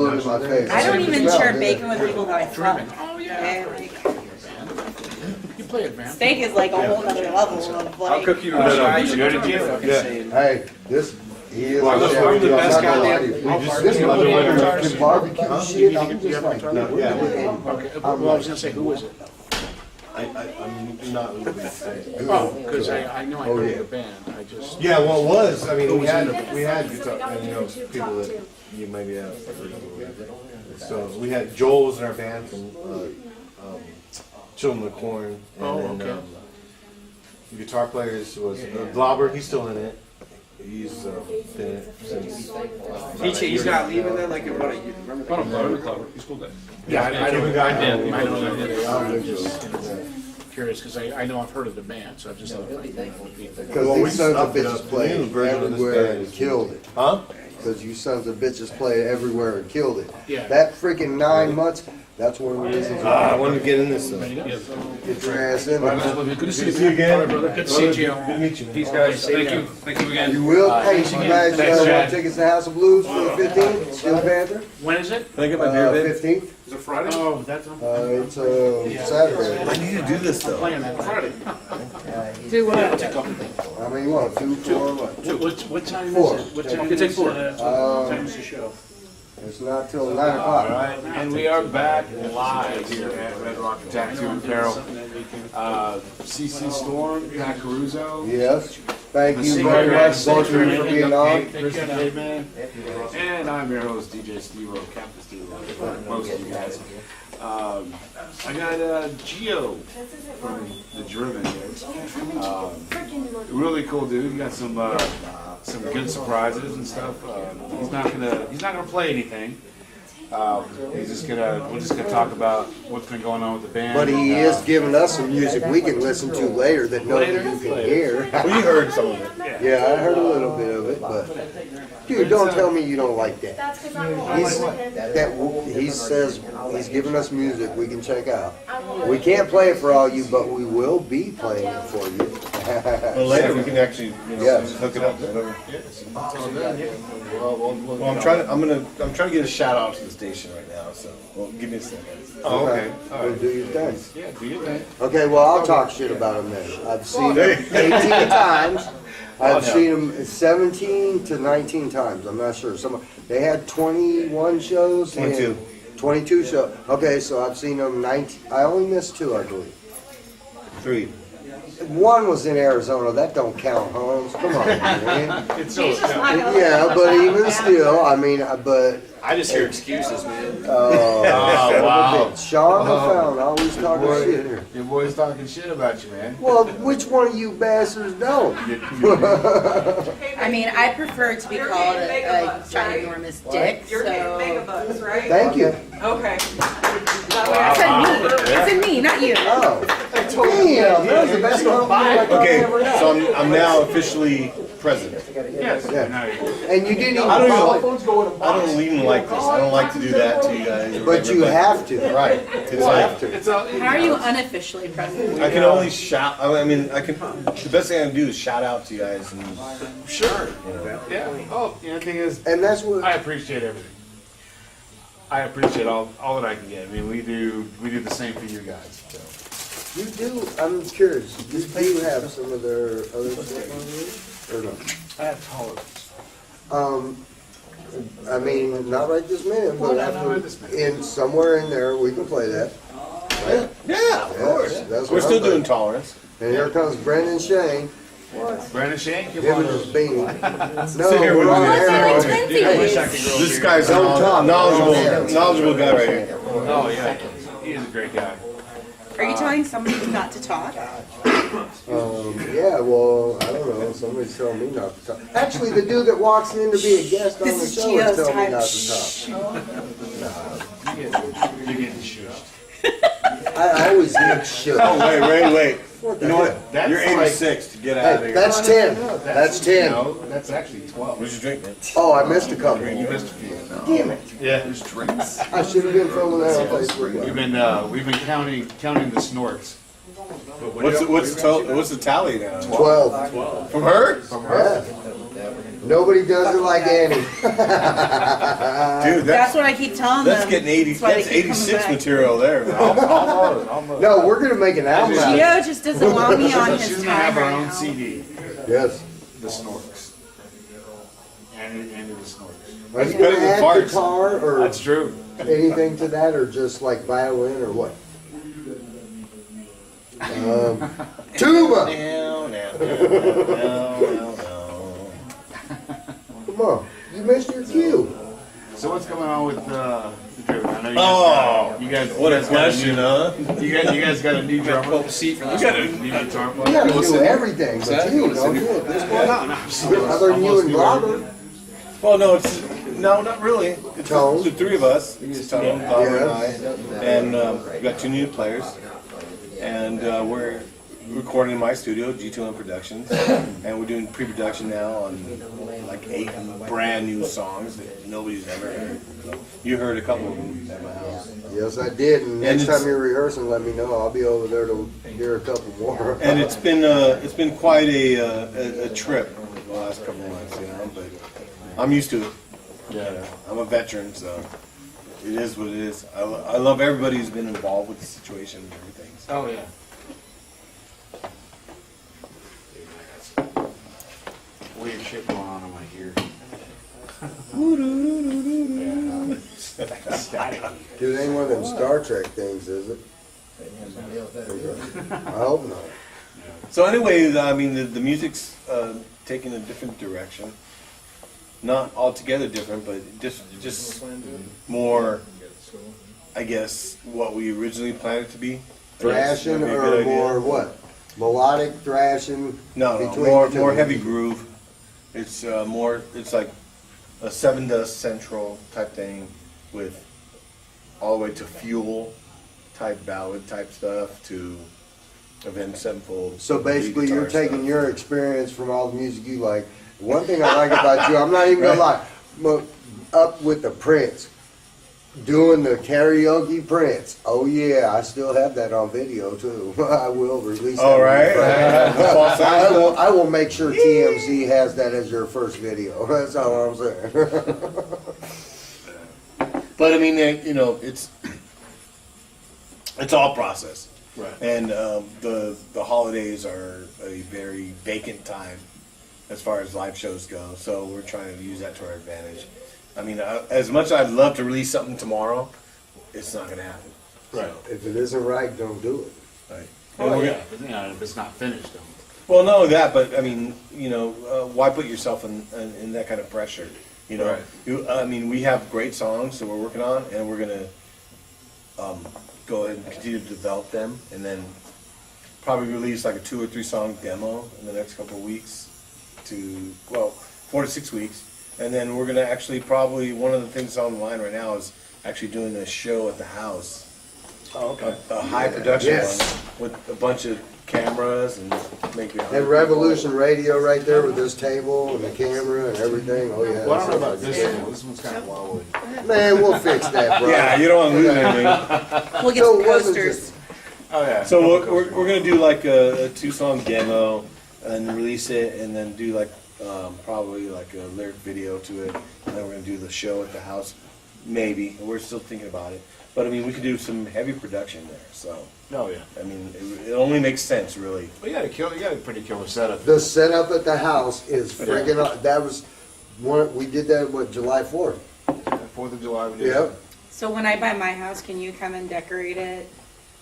I don't even share bacon with people that I fuck. Oh yeah. You play advanced. Steak is like a whole other level of like. I'll cook you a You go to jail. Hey, this. He is I'm the best goddamn. This motherfucker can barbecue shit. I'm just like, Okay. Well, I was gonna say, who is it? I'm not really gonna say. Oh, because I know I heard the band. I just. Yeah, well, it was. I mean, we had guitar, and people that you maybe have heard of. So we had Joel was in our band from Children of the Corn. And then, the guitar players was Glauber. He's still in it. He's been in it since. He's not leaving there like in about a year. Remember He's cool. Yeah, I know the I know I'm just curious because I know I've heard of the band, so I've just thought because these sons of bitches played everywhere and killed it. Huh? Because you sons of bitches played everywhere and killed it. Yeah. That freaking 9 months, that's one of the reasons I why. wanted to get in this. Get your ass in there. Good to see you again. Good to see you. Good to meet you. Peace, guys. Thank you. Thank you again. You will. Hey, you guys Thanks, want Chad. tickets to House of Blues for the 15th? Steel Panther? When is it? Can I get my beer, babe? 15th? Is it Friday? Oh, that's on It's Saturday. I need to do this though. playing that Friday. Do what? I mean, you want 2, 4, what? What time Four. is it? What time You can take is, four. what time is the show? It's not till 9 o'clock. Alright, and we are back live here at Red Rock Tattoo and Apparel. CC Storm, Pat Caruso. Yes. Thank you very much, both of you, for being on. Chris Daveman. And I'm your host, DJ Steve-O, Captain Steve-O, for most of you guys. I got Gio from The Driven here. Really cool dude. He got some good surprises and stuff. He's not gonna play anything. We're just gonna talk about what's been going on with the band. But he is giving us some music we can listen to later that nobody can hear. Well, you heard some of it. Yeah, I heard a little bit of it, but dude, don't tell me you don't like that. He says he's giving us music we can check out. We can't play it for all you, but we will be playing it for you. Well, later we can actually, Yes. hook it up. Whatever. Well, I'm trying to get a shout out to the station right now. So, give me a second. Oh, okay. We'll do your thing. Yeah, do you think? Okay, well, I'll talk shit about him then. I've seen him 18 times. I've seen him 17 to 19 times. I'm not sure. They had 21 shows. 22. 22 shows. Okay, so I've seen them 19. I only missed 2, I believe. 3. One was in Arizona. That don't count, Holmes. Come on, man. It's so Yeah, but even still, I mean, but. I just hear excuses, man. Wow. Sean found always talking shit here. Your boy's talking shit about you, man. Well, which one of you bastards don't? I mean, I prefer to be called a ginormous dick. You're getting So megabucks, right? Thank you. Okay. it's in me. It's in me, not you. Oh, damn, that was the best compliment I Okay, ever got. so I'm now officially president. Yes. Yeah. Now you- And you didn't even I don't follow. even like this. I don't like to do that to you guys. or But you whatever, have to. Right. It's like, It's all. How are you unofficially president? I can only shout. I mean, I can. The best thing I can do is shout out to you guys. And, Sure. Yeah. Oh, the thing is, And that's what. I appreciate everything. I appreciate all that I can get. I mean, we do the same for you guys. So. You do, I'm curious, do you have some of their other stuff on here? Or no? I have tolerance. I mean, not right this minute, but not right this minute. in somewhere in there, we can play that. yeah, of course. Yes, that's We're what still I'm doing thinking. tolerance. And here comes Brandon Shane, Brandon Shank, come him on and his over. beanie. No, Sit here with we're on me. air. Dude, I wish I could go This here. guy's a Don't talk. knowledgeable guy right here. Oh yeah, he is a great guy. Are you telling somebody not to talk? Yeah, well, I don't know, somebody's telling me not to talk. Actually, the dude that walks in to be a guest on the This is show is Gio's telling me time. not to talk. You're getting shushed. I always get shook. Oh, wait. What the You know hell? what? That's You're like- 86 to get out of Hey, here. that's 10. That's 10. No, that's actually 12. What's your drink, man? Oh, I missed a couple. You missed a few. Damn it. Yeah. There's drinks. I should have been filming that on Facebook. We've been counting the snorts. What's the tally now? 12. From her? From her. Yeah. Nobody does it like Annie. Dude, That's what I keep telling them. that's getting 80. That's why they That's keep coming 86 back. material there. Almost. No, we're gonna make an album out of it. Gio just doesn't want me on She's his gonna have time her right own now. CD. Yes. The Snorks. And the Snorks. Are you That's gonna better than add farts. guitar or That's true. anything to that, or just like violin or what? Tuba. Come on, you missed your cue. So what's going on with the Driven? I know you guys Oh, you guys what a got question, huh? You guys got a new drummer. Seat for You this got one. it. New guitar You player. gotta do everything, but Exactly. you don't do it this way. No, no. Other than you and Robert. Well, no, no, not really. It's Tone. the three of us. It's Tone, Barbara, and I, Yeah. and we got two new players, and we're recording in my studio, G2M Productions, and we're doing pre-production now on like 8 brand new songs that nobody's ever heard. You heard a couple of them at my house. Yes, I did. And next it's- time you're rehearsing, let me know. I'll be over there to hear a couple more. And it's been quite a trip the last couple of months, you know. But I'm used to it. Yeah, I'm a veteran, so it is what it is. I love everybody who's been involved with the situation and everything. So. Oh, yeah. Weird shit going on in my ear. Static. It ain't one of them Star Trek things, is it? I hope not. So anyway, I mean, the music's taking a different direction. Not altogether different, but just more, I guess, what we originally planned it to be. Thrashing That'd be a or good idea. more what? Melodic thrashing? No, between more the two? more heavy groove. It's more. It's like a Seven Dust Central type thing, with all the way to Fuel type ballad type stuff to Avenged Sevenfold. So basically, you're guitar taking stuff. your experience from all the music you like. One thing I like about you, I'm not even gonna lie, up with the Prince, doing the karaoke Prince. Oh yeah, I still have that on video too. I will release that. All right. False signs, though. I will make sure TMZ has that as your first video. That's all I'm saying. But I mean, you know, it's all process. Right. And the holidays are a very vacant time as far as live shows go. So we're trying to use that to our advantage. I mean, as much as I'd love to release something tomorrow, it's not going to happen. Right. If it isn't right, don't do it. Right. Oh, yeah. But, you know, if it's not finished, then. Well, not only that, but I mean, you know, why put yourself in that kind of pressure? You know, Right. I mean, we have great songs that we're working on, and we're gonna go ahead and continue to develop them, and then probably release like a 2 or 3 song demo in the next couple of weeks, 4 to 6 weeks, and then we're gonna actually probably one of the things on the line right now is actually doing a show at the house. Oh, okay. A high production Yes. one with a bunch of cameras and maybe. And Revolution Radio right there with this table and the camera and everything. Oh yeah. Well, I don't know about this one. This one's kind of wobbly. Man, we'll fix that, bro. Yeah, you don't want to lose anything. We'll get So some it wasn't posters. just- Oh yeah. So we're gonna do like a 2-song demo and release it, and then do like probably like a lyric video to it, and then we're gonna do the show at the house, maybe. We're still thinking about it, but I mean we could do some heavy production there. So Oh yeah. I mean it only makes sense really. Well, you got a pretty killer setup. The setup at the house is friggin' that was one we did that July 4th. 4th of July. We did. Yep. So when I buy my house, can you come and decorate it?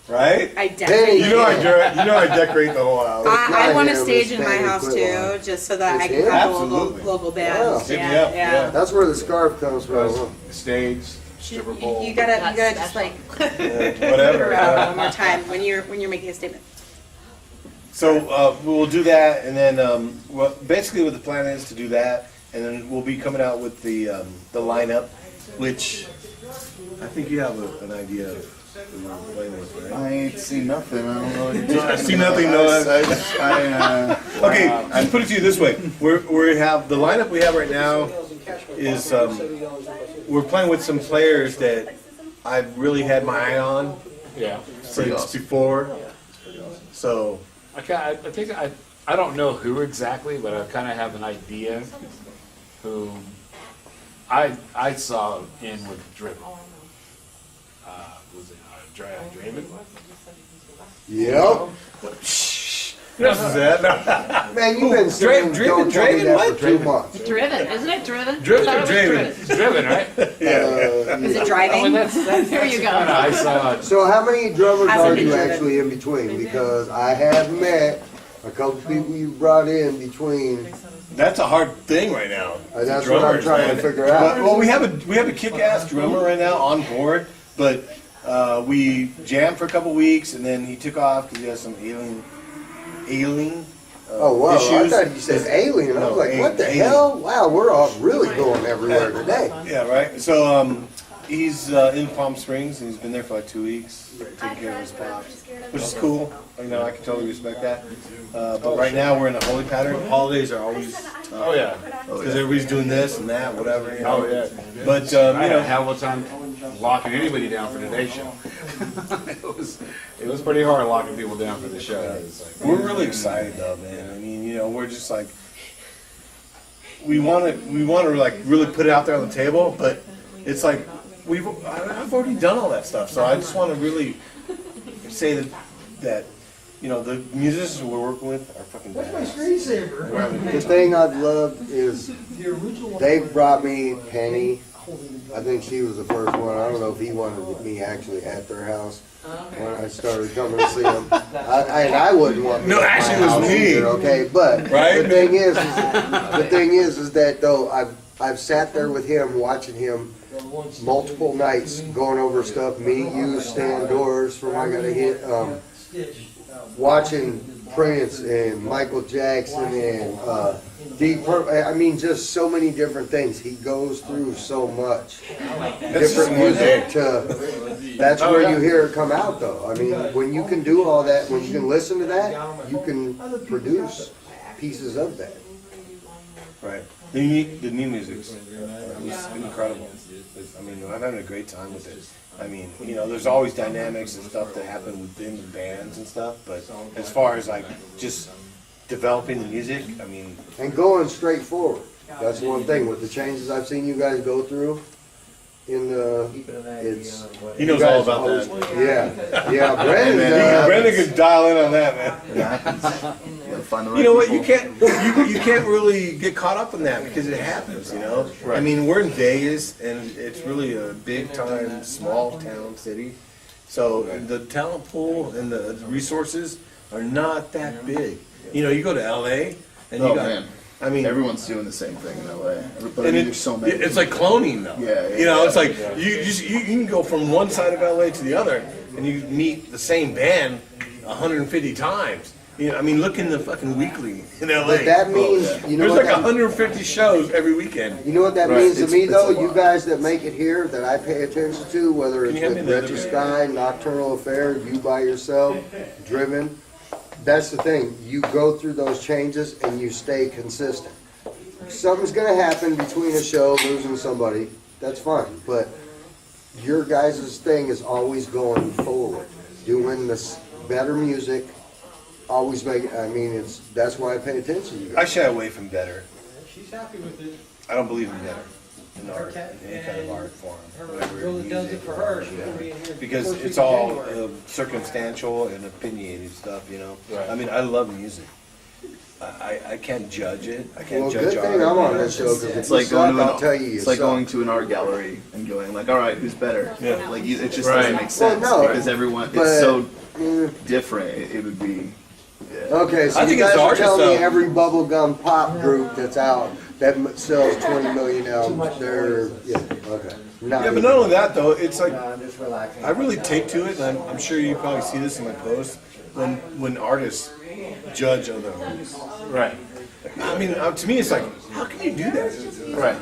Right? I decorate You know I decorate the whole house. I not want a him, stage it's in my Patty house Quitline. too, just so that I It's can him? have Absolutely. local bands. Hit me Yeah, up, yeah. That's where the scarf comes from. huh? Stage, stripper pole. You gotta just like Whatever. around one more time when you're making a statement. So we'll do that, and then basically what the plan is to do that, and then we'll be coming out with the lineup, which I think you have an idea of who we're playing with, right? I ain't seen nothing. I don't know what you're talking See nothing, about. no. Okay, just put it to you this way: we have the lineup we have right now is we're playing with some players that I've really had my eye on Yeah. since before. So I think I don't know who exactly, but I kind of have an idea. who I saw in with Driven. Was it Draven? Yep. This is it. Man, you've been saying don't tell me that for 2 months. Driven, isn't it driven? Driven I or thought it was Draven? It's Driven, right? Is it driving? There you go. I saw. So how many drummers Hasn't are been you driven. actually in between? Because I have met a couple people you brought in between. That's a hard thing right now. And that's what I'm trying to figure out. Well, we have a kick-ass drummer right now on board, but we jammed for a couple weeks, and then he took off because he has some ailing Oh wow! I issues. thought you said alien. I was No, like, what the alien. hell? Wow, we're all really going everywhere today. Yeah, right. So he's in Palm Springs, and he's been there for like 2 weeks, taking care of his pops, which is cool. You know, I can totally respect that. But right now we're in a holy pattern. Holidays are always tough. Oh yeah. Because everybody's doing this and that, whatever. You know? Oh yeah. But I you had a know, hell of a time locking anybody down for today's show. it was pretty hard locking people down for the show. It's like, we're really excited though, man. I mean, you know, we're just like we want to like really put it out there on the table, but it's like I've already done all that stuff, so I just want to really say that you know the musicians we're working with are fucking badass. The thing I've loved is they brought me Penny. I think she was the first one. I don't know if he wanted me actually at their house when I started coming to see them. I wouldn't want me No, at my actually, it was house me. either, okay, but Right? the thing is that though I've sat there with him watching him multiple nights going over stuff. Me, you, Stan Doors from I Gotta Hit, watching Prince and Michael Jackson and Deep Purple. I mean, just so many different things. He goes through so much different music. That's where you hear it come out, though. I mean, when you can do all that, when you can listen to that, you can produce pieces of that. Right. The new music's incredible. I mean, I'm having a great time with it. I mean, you know, there's always dynamics and stuff that happen within the bands and stuff, but as far as like just developing the music, I mean, And going straight forward. That's one thing with the changes I've seen you guys go through. In the, it's he knows all about that. yeah, Brandon does. Brendon can dial in on that, man. You know what? You can't really get caught up in that because it happens. You know. I mean, we're in Vegas, and it's really a big time, small town city. So the talent pool and the resources are not that big. You know, you go to LA, and you got. Man. I mean, Everyone's doing the same thing in LA. But and there's so many. it's like cloning, though. Yeah, you know, yeah, it's like you can go from one side of LA to the other, and you meet the same band 150 times. You know, I mean, look in the fucking weekly in LA. But that means, you know There's what like that, 150 shows every weekend. you know what that Right, means to it's- me it's though? a You lot. guys that make it here, that I pay attention to, whether Can it's you hand with me the Wretched other Sky, Nocturnal Affair, You By Yourself, Driven, that's the thing. You go through those changes and you stay consistent. Something's gonna happen between a show, losing somebody, that's fine, but your guys' thing is always going forward, doing this better music, always make, I mean, that's why I pay attention to you I guys. shy away from better. She's happy with it. I don't believe in better in art, in any kind of art form. Whatever Girl that does it music for or her, whatever, she's yeah. gonna be in here. Because first week it's of all January. circumstantial and opinionated stuff, you know. Right. I mean, I love music. I can't judge it. I can't Well, judge good art. thing I'm on this show, because if It's you like suck, going to I'll tell you an, you it's like suck. going to an art gallery and going like, all right, who's better? Yeah. Like it just Right. doesn't make sense no, because everyone but- it's so Mm. different. It would be. Okay, so I you think guys it's the are artist, telling me though. every bubblegum pop group that's out that sells 20 million albums, they're, yeah, okay. Yeah, but not only that though, it's like Nah, I'm just relaxing. I really take to it, and I'm sure you probably see this in my posts when artists judge other artists. right. I mean, to me, it's like, how can you do that? Right.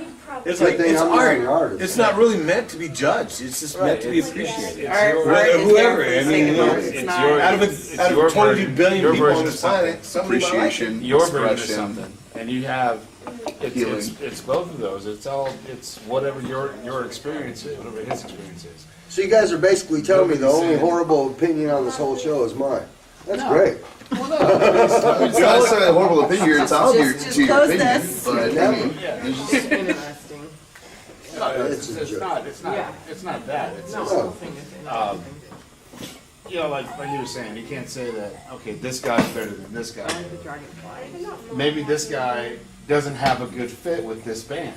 It's Good like thing it's I'm not art. an artist. It's not really meant to be judged. It's just meant to be appreciated. Art is Whoever, there I for mean, the you sake of know, art. it's not- your- out of it's out your of 22 version- billion your people on version this of something. planet, somebody might like it. Appreciation, Your version of expression. something, and you have Healing. it's both of those. It's whatever your experience is, whatever his experience is. So you guys are basically telling me the only horrible opinion on this whole show is mine. That's No. great. It's not necessarily a horrible opinion. You're entitled Just to your close opinion, this. but I mean, it's just, Interesting. It's not that. It's just, you know, like you were saying, you can't say that, okay, this guy's better than this guy. Maybe this guy doesn't have a good fit with this band.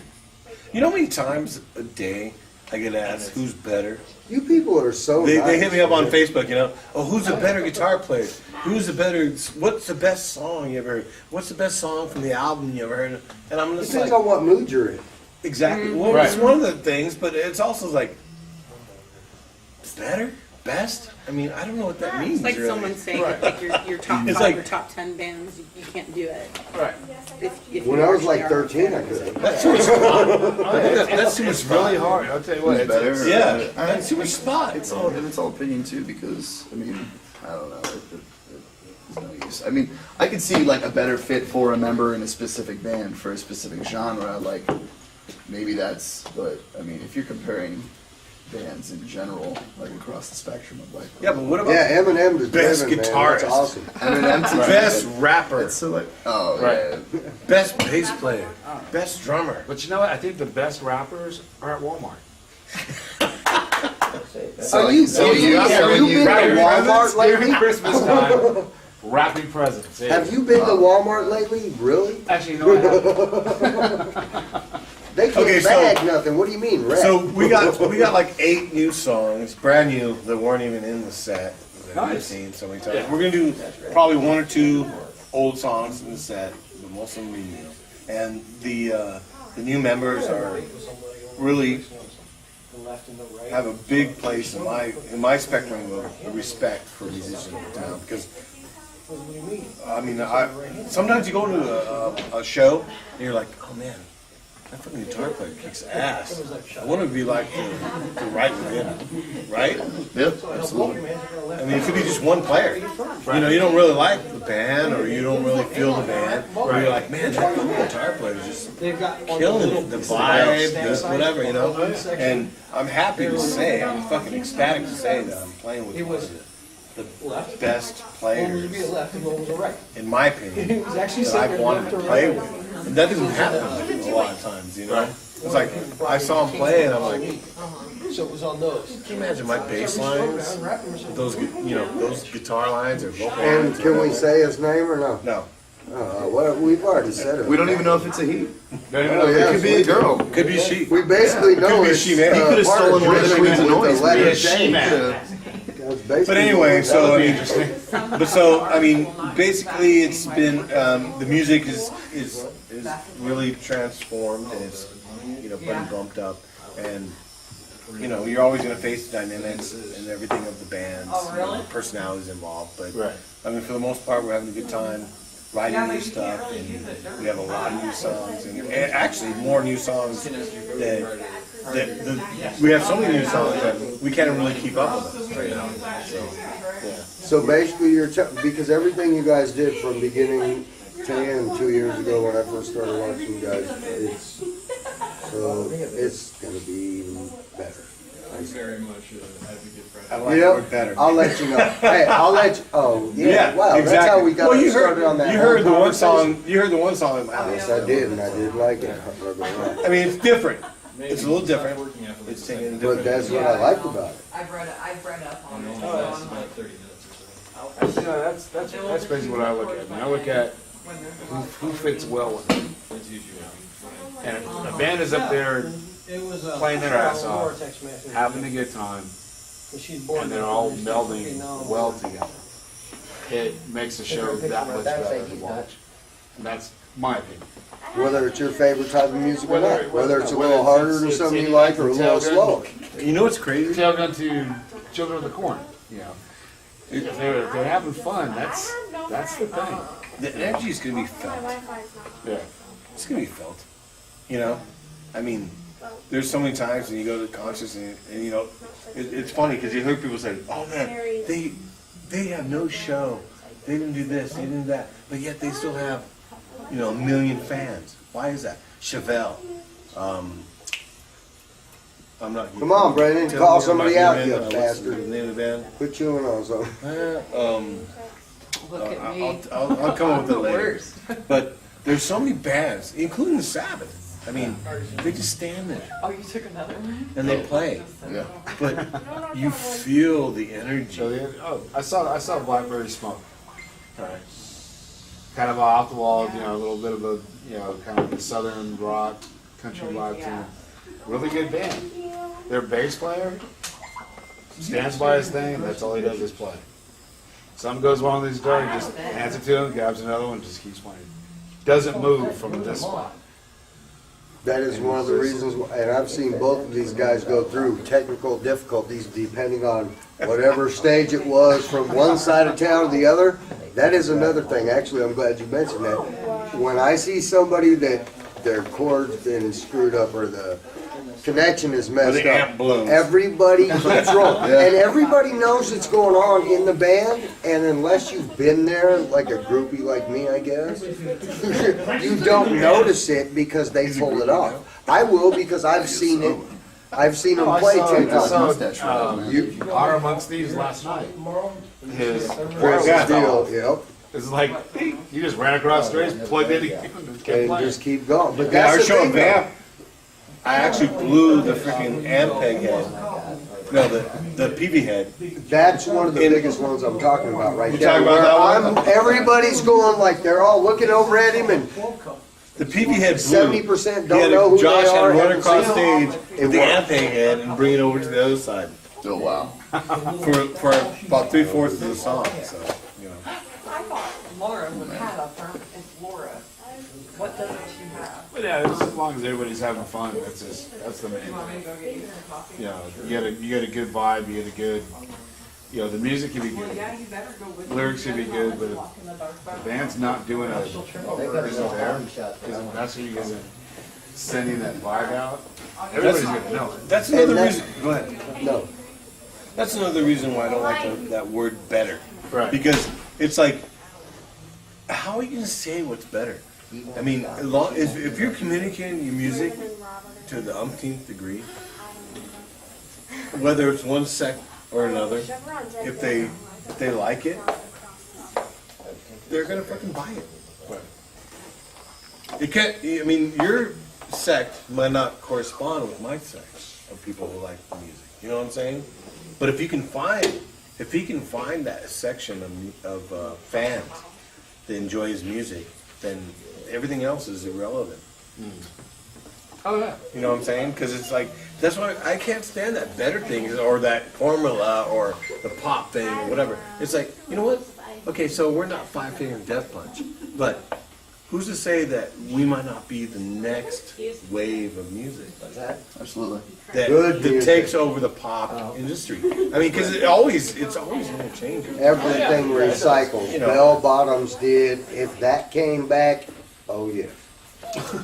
You know how many times a day I get asked who's better? You people are so They nice. hit me up on Facebook, you know. Oh, who's a better guitar player? Who's the better? What's the best song you ever heard? What's the best song from the album you ever heard? And I'm just Depends like, on what mood you're in. exactly. Well, it's one of the things, but it's also like better, best. I mean, I don't know what that means. It's like really. someone saying like your top It's 5 like- or top 10 bands, you can't do it. Right. If When you I was actually like are. 13, I could. That's too much spot. That's too much really hard. I'll tell you what. who's better? Yeah, that's too much spot. It's all opinion too, because I mean, I don't know. There's no use. I mean, I could see like a better fit for a member in a specific band for a specific genre. Like maybe that's, but I mean, if you're comparing bands in general, like across the spectrum of like, Yeah, but what about Yeah, Eminem to Best Driven, man. guitarist. That's awesome. Eminem to best rapper, It's so like, oh Right. yeah. best bass player, best drummer? But you know what? I think the best rappers are at Walmart. So, Are you so kidding me? Have you been to Walmart lately? During Christmas time, wrapping presents. Yeah. Have you been to Walmart lately? Really? Actually, no, I haven't. They can't Okay, so- bag nothing. What do you mean, rap? So we got like 8 new songs, brand new, that weren't even in the set that we've Nice. seen so many times. Yeah. We're gonna do probably 1 or 2 old songs in the set, but most of them are new. And the new members are really have a big place in my spectrum of respect for musicians in town, because I mean, sometimes you go to a show and you're like, oh man, that fucking guitar player kicks ass. I want to be like the right with him, right? Yep, absolutely. I mean, it could be just one player. You know, you don't really like the band, or you don't really feel the band. Or you're like, man, that fucking guitar player is just killing it. The vibe, the whatever, you know. And I'm happy to say, I'm fucking ecstatic to say that I'm playing with one of the best players, in my opinion, that I've wanted to play with. And that doesn't happen a lot of times, you know. It's like I saw him play, and I'm like, So it was on those. can you imagine my bass lines, those those guitar lines or vocal And lines? can we say his name or no? No. Well, we've already said it. We don't even know if it's a he. Oh, yeah, It could be a girl. Could be she. We basically know be it's she, man. He could've part stolen of one of the Driven Queen's of with Noise. the letter Yeah, J. she man. That's basically But anyway, what so that I would mean, be. but so I mean, basically, it's been the music is really transformed, and it's been bumped up, and you're always going to face the dynamics and everything of the bands, the personalities involved. But Right. I mean, for the most part, we're having a good time writing new stuff, and we have a lot of new songs, and actually more new songs that we have so many new songs that we can't really keep up with them right now. So basically, because everything you guys did from beginning to end 2 years ago when I first started watching you guys, it's gonna be even better. Very much advocate for I like the word better. I'll let you know. Hey, I'll let you. Oh yeah. Wow, exactly. that's how we got well, you started heard, on that. You heard whole the one conversation. song. You heard the one song in my house. Yes, I did, and I did like it. I mean, it's different. It's a little different. It's taking a But different. that's what I liked about it. I've read up on it. about 30 minutes or so. That's basically what I look at. I look at who fits well with it. That's usually And if a band is up there playing their ass off, having a good time, and they're all melding well together, it makes the show that much better to watch. And that's my opinion. Whether it's your favorite type of music or not, whether it's a whether little harder than it's something you anything like from or a little Tailgun. slower. You know what's crazy? Tailgun to Children of the Corn, If they're having fun, that's the thing. The energy is going to be felt. Yeah. It's going to be felt. I mean, there's so many times when you go to concerts and it's funny because you hear people say, "Oh man, they have no show. They didn't do this, they didn't do that, but yet they still have, a million fans. Why is that?" Chevelle. I'm not. Come on, Brandon, call somebody out, you bastard. What's the name of the band? Quit chewing on something. Look at me. I'll come up with it The later. worst. But there's so many bands, including the Sabbath. I mean, they just stand there Oh, you took another one? and they play, Yeah. but you feel the energy. I saw Blackberry Smoke. Okay. Kind of off the wall, you know, a little bit of a, you know, kind of a southern rock, country vibe to it. Really good band. Their bass player stands by his thing, and that's all he does is play. Something goes wrong with his guitar, he just hands it to him, grabs another one, and just keeps playing. Doesn't move from this spot. That is one of the reasons, and I've seen both of these guys go through technical difficulties depending on whatever stage it was from one side of town to the other. That is another thing. Actually, I'm glad you mentioned that. When I see somebody that their chord's been screwed up or the connection is messed the amp up, blows. everybody keeps rolling. And everybody knows what's going on in the band, and unless you've been there, like a groupie like me, I guess, you don't notice it because they pull it off. I will because I've seen it. I've seen them play 10 I saw times. Honor Amongst Thieves last night. His Chris choir Steele, was yep. It's like, he just ran across the street, plugged in, and kept And playing. just keep going. But Yeah, our that's the show thing, of though. amp, I actually blew the freaking amp peg head. No, the PV head. That's one of the biggest ones I'm talking about right You there. talking about Where that one? everybody's going like they're all looking over at him, and The PV head blew. 70% He don't had know who Josh they are. had to run haven't across seen stage them. with the amp peg head and bring it over to the other side Oh, wow. for about 3/4 of the song. So, you know. I thought Laura would have a firm. It's Laura. What doesn't she have? But yeah, it's as long as everybody's having fun, that's the main You want me thing. to go get you some coffee? You know, you get a good vibe, you get a good, you know, the music can be Well, good. yeah, you better go with me. Lyrics should be good, but if Walk in the dark by the band's not doing a, isn't there, that's what you guys are sending that vibe out, everybody's gonna know it. That's another that's- reason. Go ahead. No. That's another reason why I don't like that word better. Right. Because it's like, how are you gonna say what's better? I mean, if you're communicating your music to the umpteenth degree, whether it's one sect or another, if they like it, they're gonna fucking buy it. It can't. I mean, your sect might not correspond with my sect of people who like the music. You know what I'm saying? But if he can find that section of fans that enjoy his music, then everything else is irrelevant. Oh, yeah. You know what I'm saying? Because it's like, that's why I can't stand that better thing or that formula or the pop thing or whatever. It's like, you know what? Okay, so we're not Five Finger Death Punch, but who's to say that we might not be the next wave of music Absolutely. that, Good that music. takes over the pop industry? I mean, because it's always going to change. Everything recycles. You know. Bell bottoms did. If that came back, oh yeah.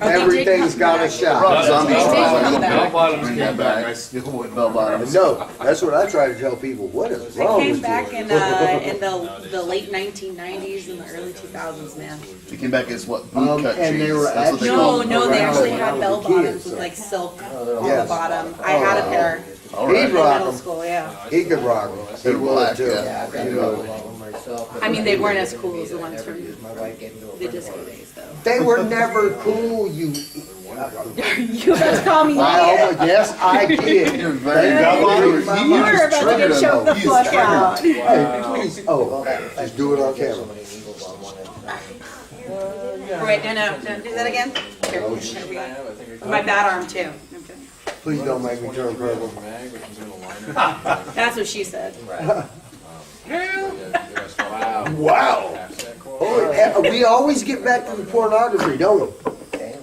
Everything's got a shot. Zombie They did trial. come back. Bell bottoms Bring came that back, back. I still wouldn't. Bell bottoms. No, that's what I try to tell people. What is They wrong came with back you? in the late 1990s and the early 2000s, man. They came back as what? Boot cut and they jeans. were That's what they actually- call No, them. no, they around actually when I had was a bell kid, bottoms so- with like silk on Yes. the bottom. I had a pair All He'd right. in rock middle 'em. school, yeah. He could rock them. He would Black, too. yeah. You know. I mean, they weren't as cool as the ones from the disco days, though. They were never cool. You. You about to call me idiot? Yes, I did. You're very Hey, bad. You were about to get choked the fuck out. Hey, please. Oh, just do it on camera. Wait, no, don't do that again. Here, here we go. My bad arm, too. I'm kidding. Please don't make me turn purple. That's what she said. Wow. Oh, we always get back to the pornography, don't we?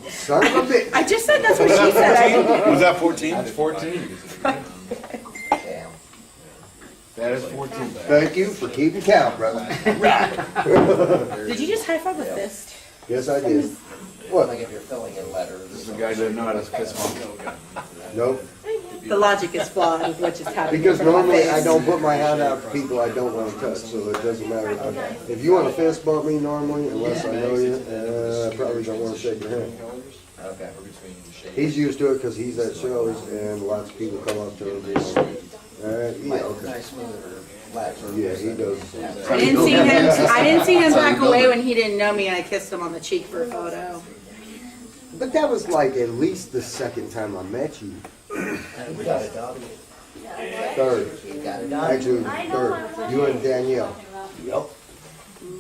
Son of a bitch. I just said that's what she said. Was that 14? That's 14. That is 14. Thank you for keeping count, brother. Did you just high five a fist? Yes, I did. What? Like if you're filling in letters. This guy doesn't know how to piss off. Nope. The logic is flawed with what just happened. Because in front of my normally I face. don't put my hand out to people I don't want to touch, so it doesn't matter. If you want to fist bump me normally, unless I know you, I probably don't want to shake your hand. Okay. He's used to it because he's at shows and lots of people come up to him. You know, yeah, okay. Nice smoother. Yeah, he does. I didn't see him back away when he didn't know me and I kissed him on the cheek for a photo. But that was like at least the second time I met you. Third. Actually, third. You and Danielle. Yep.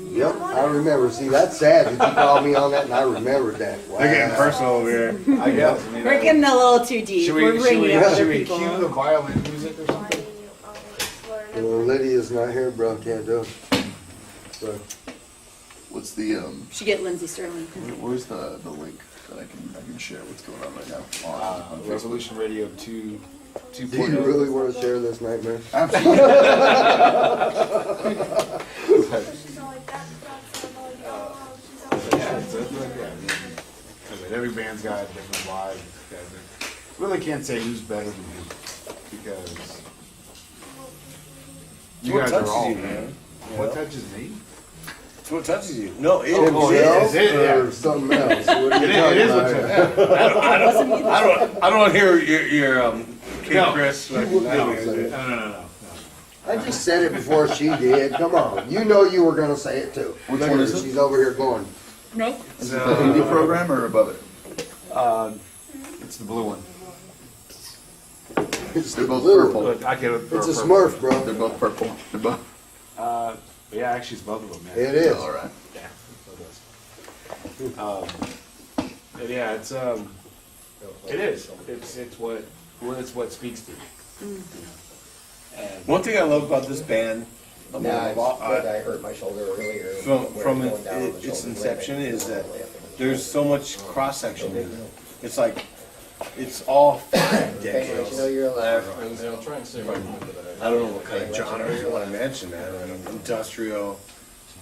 Yep, I remember. See, that's sad that you called me on that and I remembered that. Wow. They're getting personal over here. I guess. I mean, We're getting a little too deep. should We're we bringing up other cue people. the violin music or something? Well, Lydia's not here, bro. Can't do it. So, What's the Should get Lindsay Sterling. where's the link that I can share what's going on right now on Facebook? Resolution Radio 2. do you really want to share this nightmare? Absolutely. Yeah, it's like that. I mean, every band's got a different vibe. Really can't say who's better than who because you What guys are touches all you, man? What touches me? It's what touches you. No, it Oh, Himself it is, or yeah. something else? What are you It talking is what about? touches. I don't want to hear your King No. Chris. You wouldn't No, be able to say it. no. I just said it before she did. Come on. You know you were going to say it too. Which Look one at is her. it? She's over here going. Nope. Is it the indie program or above it? It's the blue one. It's They're the both blue. purple. But I can. It's a Smurf, They're bro. both purple. They're both. Yeah, actually, it's both of them. It is. All right. Yeah. And yeah, it is. It's what speaks to you. And One thing I love about this band, I hurt my shoulder earlier. from its inception, is that there's so much cross section. It's like it's all 5 decades. You know you're allowed. I'll try and stay away from it, but I don't know what kind of genre you want to mention, man. I mean, industrial,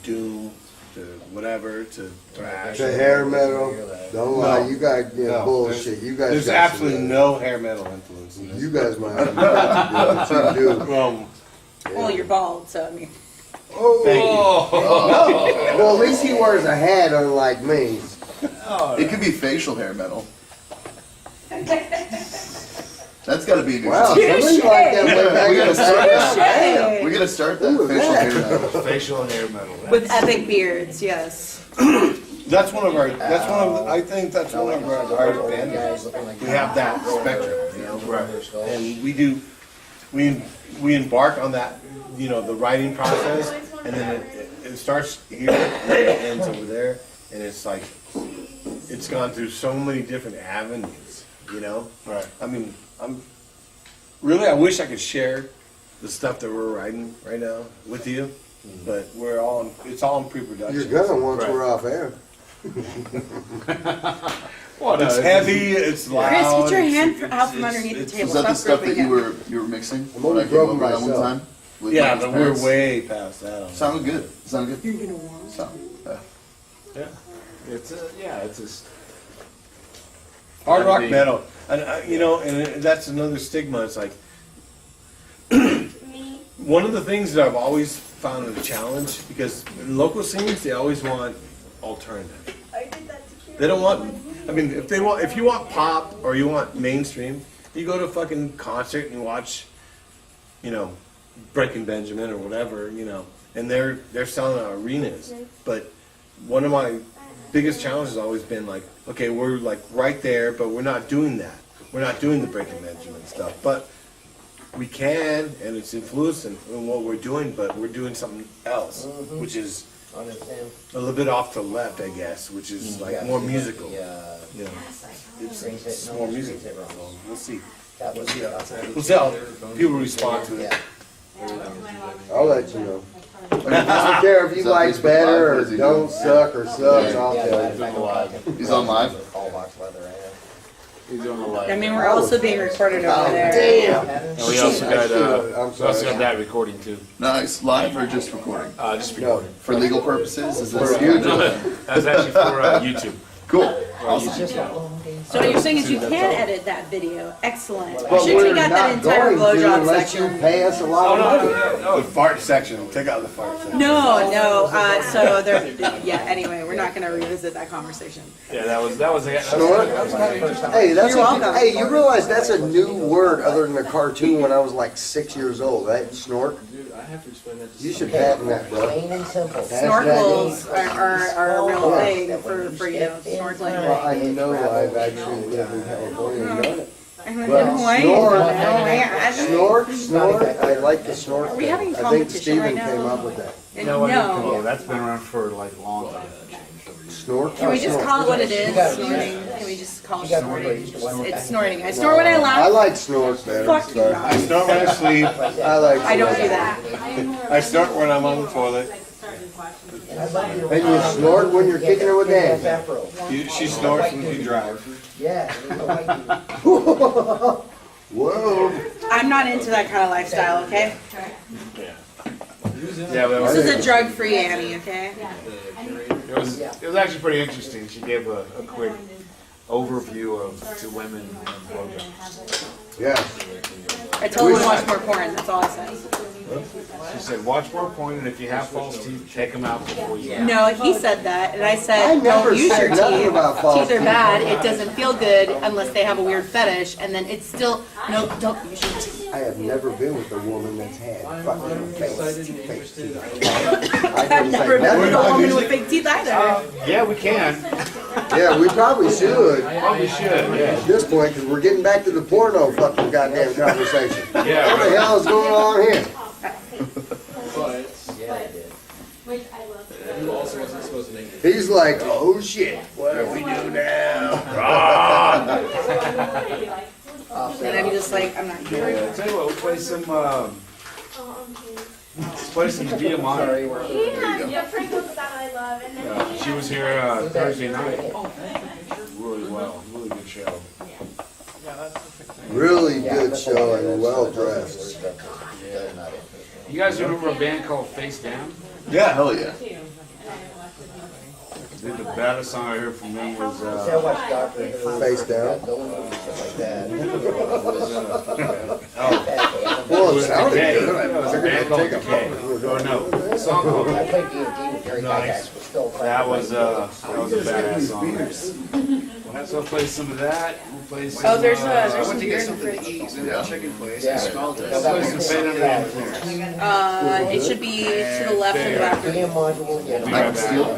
doom, to whatever, to thrash. The hair metal. Don't lie. You guys, No, bullshit. You guys. There's got absolutely some, no hair metal influence in this. You guys might have to do it. Well, you're bald, so I mean. Thank you. Well, at least he wears a hat, unlike me. It could be facial hair metal. That's got to be a new Wow, song. somebody like that way back We in gotta the start background. that. We gotta start that Who was facial that? hair metal. facial hair metal. With epic beards, yes. That's one of our. That's one of. I think that's one of our hardest bands. We have that spectrum, you know. Right. And we embark on that, you know, the writing process, and then it starts here and then it ends over there, and it's like it's gone through so many different avenues, you know. Right. I mean, I wish I could share the stuff that we're writing right now with you, but it's all in pre-production. You're gonna once Right. we're off air. Well, It's heavy. It's loud. Chris, get your hand it's- out from it's- underneath the it's- table. Was that the Stop stuff that gripping you it. were mixing? I'm when only I came broken over that one myself. time? With Yeah, Mike's but we're parents? way past that. Sounded good. Sounded good. You're gonna want. Sound. It's just Hard rock Gotta be- metal, and you know, and that's another stigma. It's like one of the things that I've always found a challenge because in local scenes they always want alternative. They don't want. I mean, if you want pop or you want mainstream, you go to a fucking concert and you watch, you know, Breaking Benjamin or whatever, you know, and they're selling out arenas. But one of my biggest challenges has always been like, okay, we're like right there, but we're not doing that. We're not doing the Breaking Benjamin stuff, but we can, and it's influencing in what we're doing, but we're doing something else, which is Understand? a little bit off to the left, I guess, which is like more musical. Yeah. You know, it's No, more musical. it wrong. So we'll see. That was We'll see how people respond to it. Yeah. I'll let you know. I don't care if you Is that like Facebook better Live, or or is he don't doing- suck or sucks. I'll Yeah, tell matter of you. fact, I'm talking- He's on live? Call box leather, I am. he's doing the live. I mean, we're also being recorded over Oh, there. damn. And we also got I'm we also sorry. got that recording too. Nice. Live or just recording? Just No. recording. For legal purposes? Is For this YouTube. That's actually for YouTube. Cool. So what you're saying is you can edit that video. Excellent. You But should we're take out that not entire going to blowjob unless you section. pay us a lot of money. The fart section, take out the fart section. No, so there, yeah, anyway, we're not gonna revisit that conversation. Yeah, that was Snort? Hey, that's You're welcome. Hey, you realize that's a new word other than a cartoon when I was like 6 years old, right? Snort? I have to explain that to You should Okay, patent that, bro. plain and simple. Snorkels are a real thing for you, Well, snorkeling. I know I've actually lived in California and done it. I'm in Well, Hawaii. snort. Oh my Snort, I like the snort. Are we having thing. I think competition Steven right now? came up with that. gosh. No, No. that's been around for like a long time. Snort? Can we just call it what it is? Snorting. Can we just call it snorting? It's snorting. I snort when I I laugh. like snorts better. Fuck you, Sorry. Rob. I snort when I sleep. I like I don't do snorts. that. I snort when I'm on the toilet. And you snort when you're kicking it with Dan. She snorts when you drive. Yeah. Whoa. I'm not into that kind of lifestyle, okay? Yeah, but This is a drug-free Annie, okay? it was actually pretty interesting. She gave a quick overview of to women and blowjobs. Yeah. I told her to watch more porn, that's all I said. She said, watch more porn, and if you have false teeth, take them out before you. No, he said that, and I I said, never don't use said your nothing teeth. about false Teeth are teeth. bad, it doesn't feel good unless they have a weird fetish, and then it's still, no, don't use your teeth. I have never been with a woman that's had fucking fake teeth. I've never been with a woman with fake teeth either. Yeah, we can. Yeah, we probably should Probably should. Yeah. at this point, because we're getting back to the porno fucking goddamn conversation. Yeah. What the hell is going on here? But Yeah, I did. who also wasn't supposed to name it? He's like, oh shit, what do we do now? And I'm just like, I'm not here. Yeah, tell you what, we'll play some. Let's play some VMI. She was here Thursday night. Really well, really good show. Really good show and well dressed. You guys remember a band called Face Down? Yeah, hell yeah. I think the baddest song I heard from them was See, I watched Dr. Who. Face down. Stuff like that. Well, it sounded Decay. good. It was a band called Decay. Or no, a song called I played D&D with Gary Gygax, but still. That was a badass song. So we'll play some of that. We'll play some. Oh, there's I some went to beer get in the something to fridge. eat in Yeah. the chicken place. Yeah. I smelled it. We'll play some Fade Under the Influence. It should be to the left and back. Game module, yeah. I can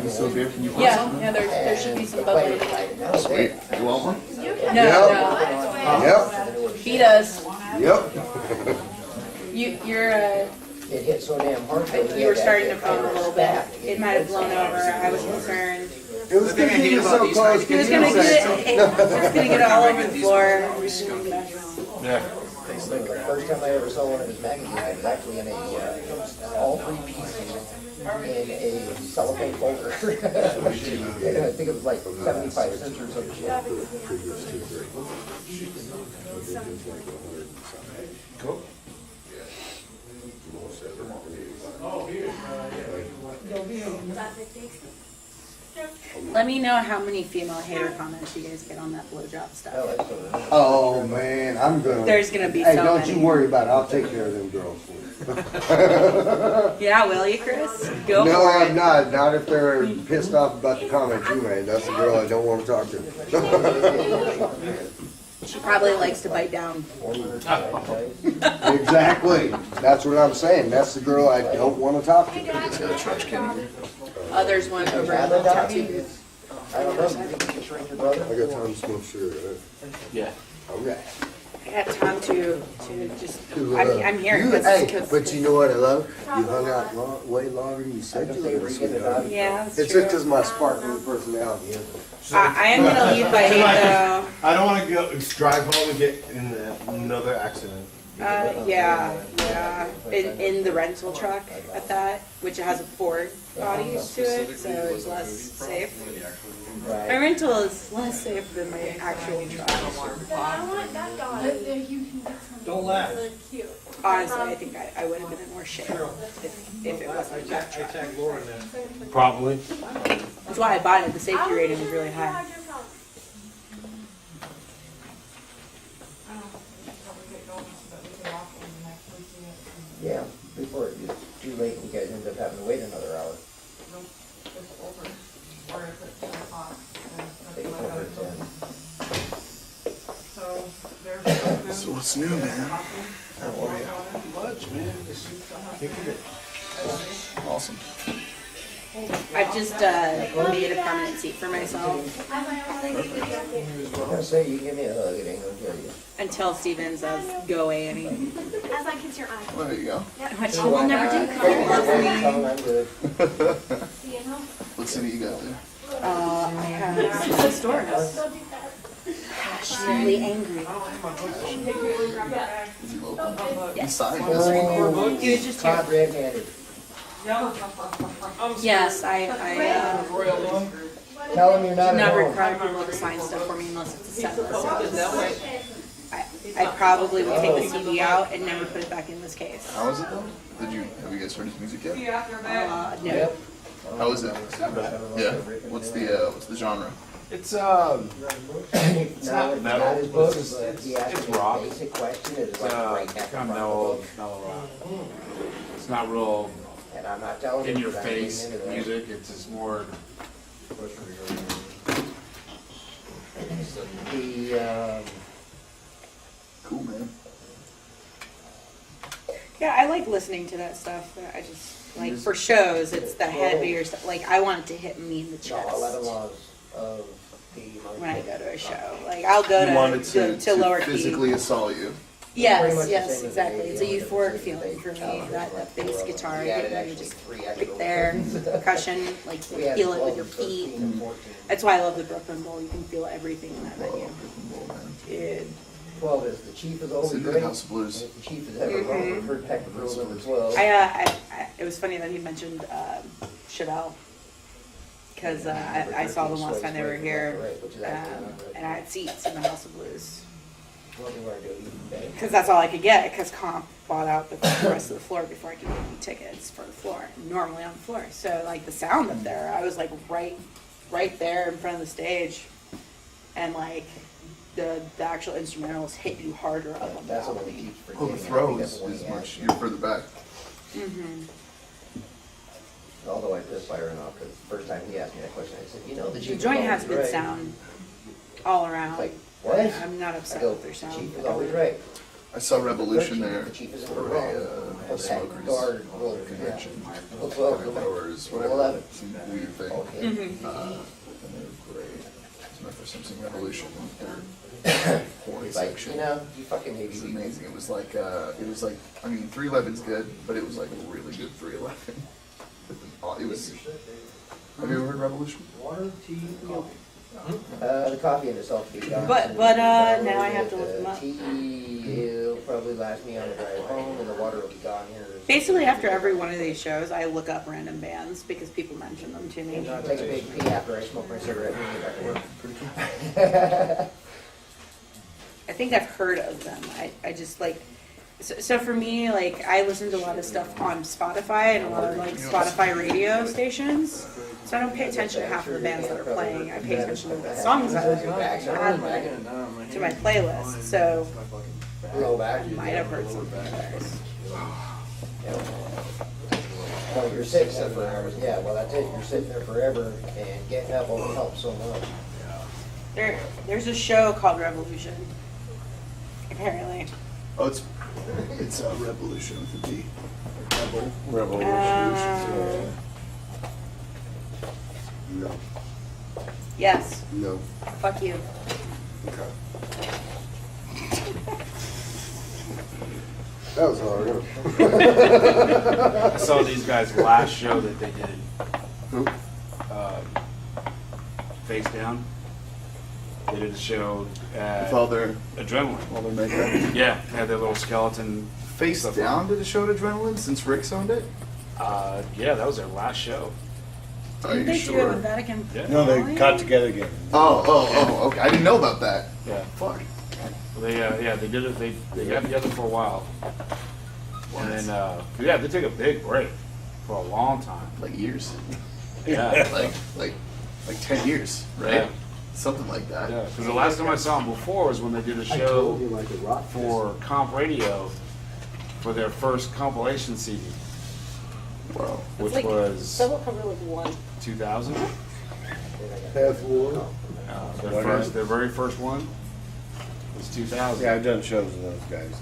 steal beer from you. Yeah, there should be some bubbly. Sweet. You want one? No, Yep, he does. yep. You're, It hit so damn hard. you were starting to foam a little bit. It might have blown over. I was concerned. It was good he was so close. He was gonna get it all over the floor. Yeah. The first time I ever saw one of his magazines, I was actually in all three pieces in a cellophane folder. And I think it was like 75 cents or some shit. Cool. Let me know how many female hater comments you guys get on that blowjob stuff. Oh, man, I'm gonna. There's gonna be Hey, so don't many. you worry about it. I'll take care of them girls. Yeah, will you, Chris? Go No, for I'm it. not. Not if they're pissed off about the comment you made. That's the girl I don't want to talk to. She probably likes to bite down. Exactly. That's what I'm saying. That's the girl I don't want to talk to. It's got a trash can here. Others went over and tattoos. I don't know, you think you can shrink your brother? I got time to smoke cigarette. Yeah. Okay. I got time to just, I'm here. You, That's hey, because- but you know what I love? You hung out way longer than you said you were. sweetheart. Yeah, that's It's true. just because my sparkling personality. Isn't it? I am gonna leave by 8 though. I don't want to go drive home and get in another accident. Yeah. In the rental truck at that, which has a Ford body to it, so it's less safe. My rental is less safe than my actual truck. Don't laugh. Honestly, I think I would have been in more shape if it wasn't that truck. Tag Laura in that. Probably. That's why I bought it. The safety rating was really high. Yeah, before it gets too late, you guys end up having to wait another hour. Take over at 10. So what's new, man? Much, Awesome. I've just made a permanent seat for myself I was gonna say, you give me a hug, it ain't gonna kill you. until Steven says, go away, Annie. As I kiss your eye. Well, there you go. Which he will never do because he loves me. I'm good. See you now. What city you got there? I have 6 doors. Passionately angry. Is he local? Yes. Inside? He was just here. Caught red-handed. Yes, Tell him you're not at not home. require people to sign stuff for me unless it's a set list. I probably would take the CD out and never put it back in this case. How is it though? Have you guys heard his music yet? No. Yep. How is it? Yeah. What's the genre? It's Not not metal, his but books, it's but he asked it's me a rock. basic question, is It's like right back kind in of front of the mellow book. rock. It's not real And I'm not telling you. in your because I'm getting face into that. music. It's just more. The, Cool, man. Yeah, I like listening to that stuff. But I just like for shows, it's the heavier stuff. Like I want it to hit me in the no, 11 chest laws of the. when I go to a show. Like I'll go You wanted to lower key. physically assault you. Pretty Yes, much the yes, same as exactly. the It's a radio, euphoric it's feeling for me. That bass guitar, We added you actually just 3 right extra there, words. percussion, like you We had feel it with 12, your 13, feet. and 14. That's why I love the Brooklyn Bowl. You can feel everything in that venue. Cool, man. Dude. 12 is the chief is It's always a good great. House of Blues. If the chief is ever wrong, we've heard Peck rule number 12. It was funny that he mentioned Chevelle. Because I saw them last time they were here, and I had seats in the House of Blues. What do you want to do? Even better. Because that's all I could get, because Comp bought out the rest of the floor before I could get any tickets for the floor, normally on the floor. So like the sound up there, I was like right there in front of the stage, and like the actual instrumentals hit you harder up on the That's what he balcony. keeps Oh, forgetting. the throw I think is that's the one he much. asked. You're further back. Although I pissed Byron off because the first time he asked me that question, I said, you know, the The chief is joint always has good right. sound all around. Like, what? I'm not I upset go, with their the sound. chief is always right. I saw Revolution there The chief is for never wrong. a Okay, smokers guard, well, convention. Well, 12, Kind of hours, well, whatever. 11. Some weird thing. Okay. And they were great. It's my first time seeing Revolution. Their horn He's like, section. you know, you fucking hate It was people. amazing. It was like, I mean, 311's good, but it was like a really good 311. It was. Have you ever heard Revolution? Water, tea, coffee. The coffee in itself would be gone. But now I have to look them up. Tea, it'll probably last me on the drive home, and the water will be gone here. Basically, after every one of these shows, I look up random bands because people mention them to me. I'll take a big pee after I smoke my cigarette and get back to work. I think I've heard of them. I just like, so for me, like, I listen to a lot of stuff on Spotify and a lot of like Spotify radio stations. So I don't pay attention to half of the bands that are playing. I pay attention to the songs that are add to my playlist. So Roll back. I might have heard something of theirs. Well, you're sitting there for hours. Yeah, well, that's it. You're sitting there forever, and getting up only helps so much. There's a show called Revolution. Apparently. Oh, it's Revolution with a D. Rebel. No, Yes. no. Fuck you. Okay. That was hard. I saw these guys' last show that they did. Who? Face Down. They did a show at With all their Adrenaline. makeup. Yeah, they had their little skeleton. Face stuff Down on. did a show at Adrenaline since Rick's owned it? Yeah, that was their last show. Are Didn't you they do it sure? with Vatican? Yeah. No, they got together again. Oh, okay. I didn't know about that. Yeah. Fuck. They they did it. They got together for a while, and then they took a big break for a long time. Like years. Yeah, like 10 years, right? Yeah. Something like that. yeah. Because the last time I saw them before was when they did a show for Comp Radio for their first compilation CD, Wow. which like was several cover like one. 2000. Half war. Their very first one was 2000. Yeah, I've done shows with those guys.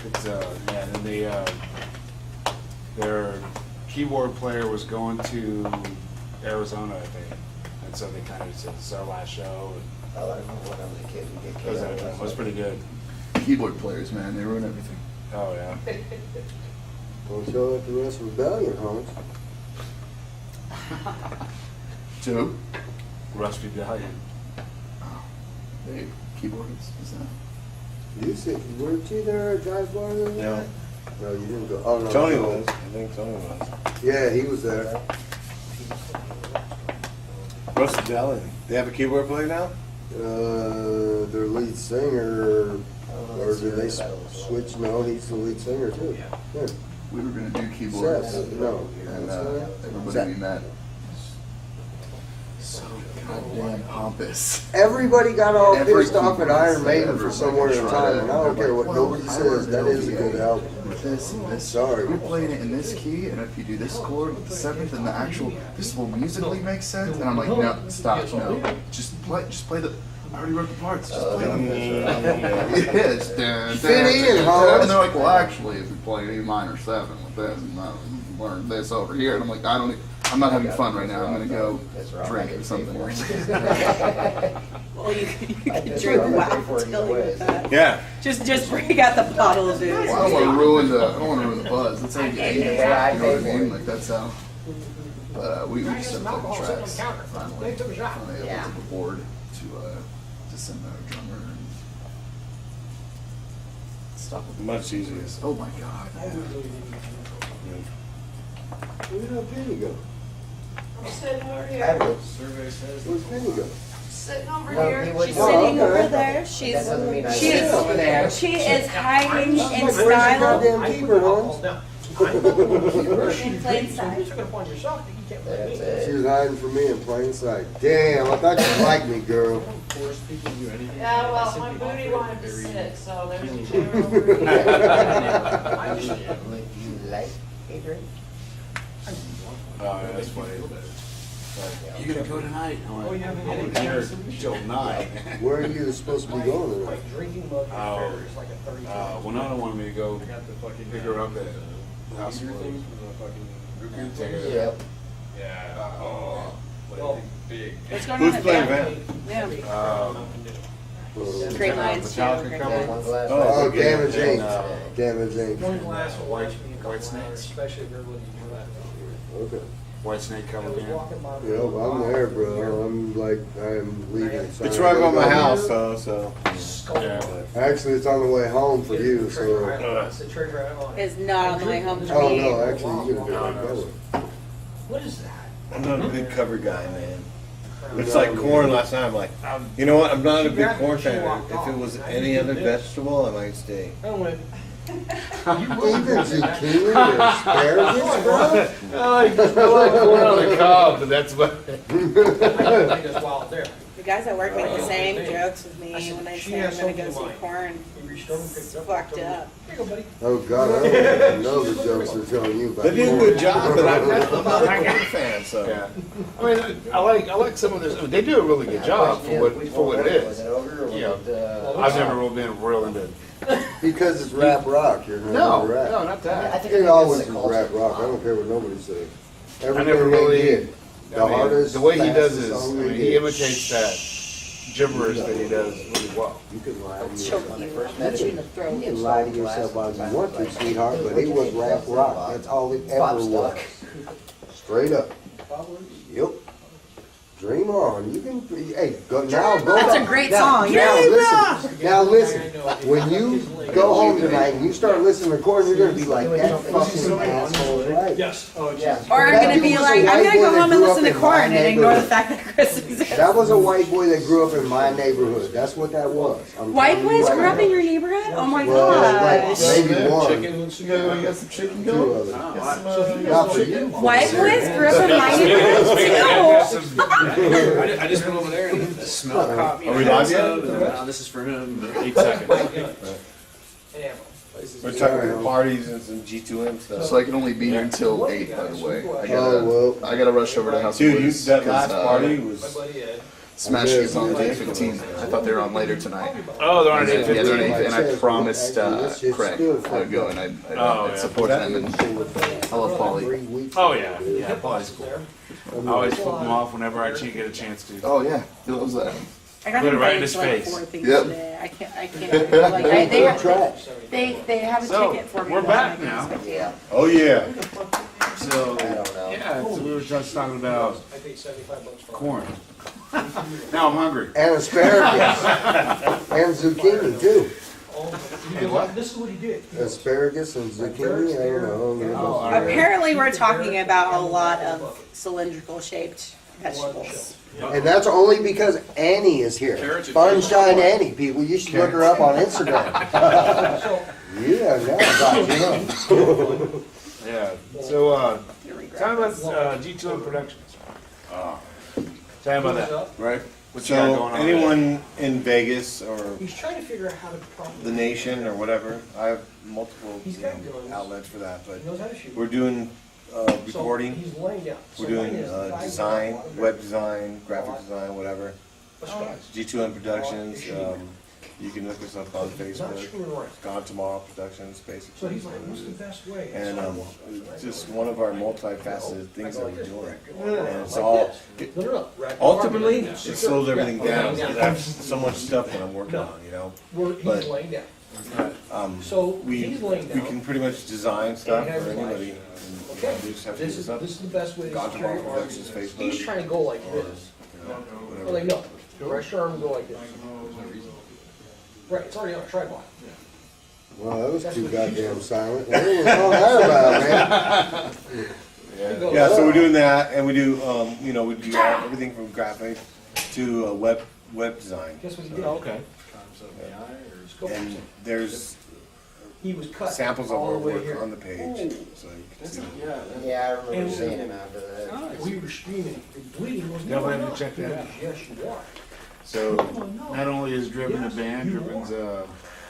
It's yeah, and they their keyboard player was going to Arizona, I think, and so they kind of said it's our last show. I like when I'm a kid, we get And it was pretty good. Keyboard players, man, they ruin everything. Oh yeah. Don't show at the rest of Rebellion, Holmes. Two. Rush Rebellion. Hey, keyboardists, is that? You said, weren't you there at Josh Bar the other No. night? No, you didn't go. Oh, no. Tony no. was. I think Tony was. Yeah, he was there. Russ Dallin. They have a keyboard player now? Their lead singer, or did they switch? No, he's the lead singer too. Yeah. We were gonna do keyboards. Seth, no. And everybody Seth. we met. So goddamn pompous. Everybody got all Every pissed off at keyboardist Iron Maiden ever for somewhere in tried time, it. and I don't They're care what like, nobody well, I says, worked that is a the good OVA album. With this and this. Sorry. You're playing it in this key, and if you do this chord with the seventh and the actual, this will musically make sense. And I'm like, no, stop, no, just play the. I already wrote the parts. Just play them. Yes, Fit in, Holmes. and they're like, well, actually, if we play an E minor 7 with this, and learn this over here, and I'm like, I'm not having fun right now. I'm gonna go drink or something. Well, you can drink while dealing with that. Yeah. Just break out the bottle of booze. Well, I don't want to ruin the buzz. That's how you get it. You know what I mean? Like that's how. But we just started playing tracks. Finally, able to board to send our drummer. And stop with the Much easier. Oh my god. Where did Penny go? I'm sitting over here. Where's Penny go? Sitting over No, here. he wouldn't. She's Oh, sitting okay. over there. That doesn't mean I She sit over there. she is hiding in Where's your style goddamn keeper, Holmes? in plain sight. That's She it. was hiding from me in plain sight. Damn, I thought you liked me, girl. Yeah, well, my booty wanted to sit, so there's a chair over here. You like a drink? Oh, yeah, that's funny. You gonna go tonight? I'm like, I'm here till 9. Where are you supposed to be going tonight? Winona wanted me to go pick her up at the house of Blues. Take her there. Yep. What's going Who's on playing at band? Great minds too. Metallica Great cover. minds. Oh, okay. Damage And, Inc. Damage Inc. White Snakes. Okay. White Snake cover band. Yep, I'm there, bro. I'm leaving. Sorry. It's right by my house, so. Yeah. Actually, it's on the way home for you, so. Is not on the way home for Oh, me. no, actually, you're gonna be right What is that? I'm not a big cover guy, man. It's like corn last night. I'm like, you know what? I'm not a big corn fan. If it was any other vegetable, I might stay. Even zucchini or asparagus, bro? I like corn on the cob, but that's what. The guys at work make the same jokes with me when I say I'm gonna go see corn. It's fucked up. Oh, God, I don't even know the jokes they're telling you about. They do a corn. good job, but I'm not a corn fan, so. Yeah. I mean, I like some of this. I mean, they do a really good job for what it is. Yeah. I've never really been real into. Because it's rap rock, you're No, gonna rap. no, not that. It always is rap rock. I don't care what nobody says. Everything never they really- did. The I mean, hardest, the way he does fastest is, I song mean, they he did. imitates that gibberish that he does really well. You can lie to Choke yourself. you. Hit you in the throat. You can lie to yourself all you want to, sweetheart, but it was rap rock. That's all it ever was. Straight up. Yep. Dream on. You can. Hey, go now. Go. That's a back. great Now, song. Now Dream listen. Now listen. When you go home tonight and you start listening to corn, you're gonna be like that fucking asshole, right? Yes. Oh, Yeah. Or I'm That gonna dude be was a like, I'm white gonna boy go that home and grew listen up to in corn my and ignore the neighborhood. fact that Chris exists. That was a white boy that grew up in my neighborhood. That's what that was. I'm White telling you boys right grew up now. in your neighborhood? Oh my Well, like gosh. maybe one, You got some chicken two going? of them. Not for you. White boys grew up in my neighborhood too. I just went over there and the smell caught me. Are we live yet? This is for him. 8 seconds. We're talking about parties and some G2M stuff. So I can only be here until 8, by the way. Oh, I gotta rush over to House of Dude, Blues. that last 'cause, party was. Smash is on the 15th. I thought they were on later tonight. Oh, they're on Yeah, it. they're on 8th, and I promised Craig I would go and I'd support them, and I love Paulie. Oh yeah, yeah, Paulie's cool. I always flip him off whenever I get a chance to. Oh yeah, he loves that. I got Put it right in invited his to like face. 4 things Yep. today. I can't. Like, they have a So, ticket for me. we're back now. Yeah. Oh, yeah. So, I don't know. yeah, so we were just talking about corn. Now I'm hungry. And asparagus. And zucchini too. This is what he did. Asparagus and zucchini, I don't know. Apparently, we're talking about a lot of cylindrical shaped vegetables. And that's only because Annie is here. Sunshine Annie, people. You should look her up on Instagram. Yeah, now I got you. Yeah. So, tell me about G2M Productions. Tell me about that. Right. What you got So going on anyone in Vegas or He's trying to figure out how to properly. the nation or whatever, I have multiple He's got guns. outlets for that, but He knows how to shoot. we're doing So recording, he's laying down. we're So mine doing is the guy design, who- web design, graphic design, whatever. Let's go. G2M Productions, you can look us up on He's not Facebook. screwing around. Gone Tomorrow Productions, basically. So he's like, what's the best way? And it's just one of our multifaceted things that we're doing. And it's Like all, this. No, no, no. ultimately, it slows everything down. I have so much stuff that I'm working on, you know? He's but- laying down. So he's laying we down. can pretty much design stuff And for have anybody. life. And, Okay, we just have to this do is, stuff. this is the best way to Gone secure Tomorrow your Productions, arms. Facebook. He's trying to go like this. You know, Or whatever. like, no, rest your arm and go like this. Right, it's already on a tripod. Well, that was too goddamn silent. What was all that about, man? Yeah, so we're doing that, and we do, you know, we do everything from graphic to web design. Guess what he did? Okay. And there's He was cut. samples of all our the way work here. on the page, so you can see. Yeah, I remember And- seeing him after that. We were screaming, the bleeding was Definitely going have on. to check that out. Yes, you are. So, not only is Driven a band, Driven's a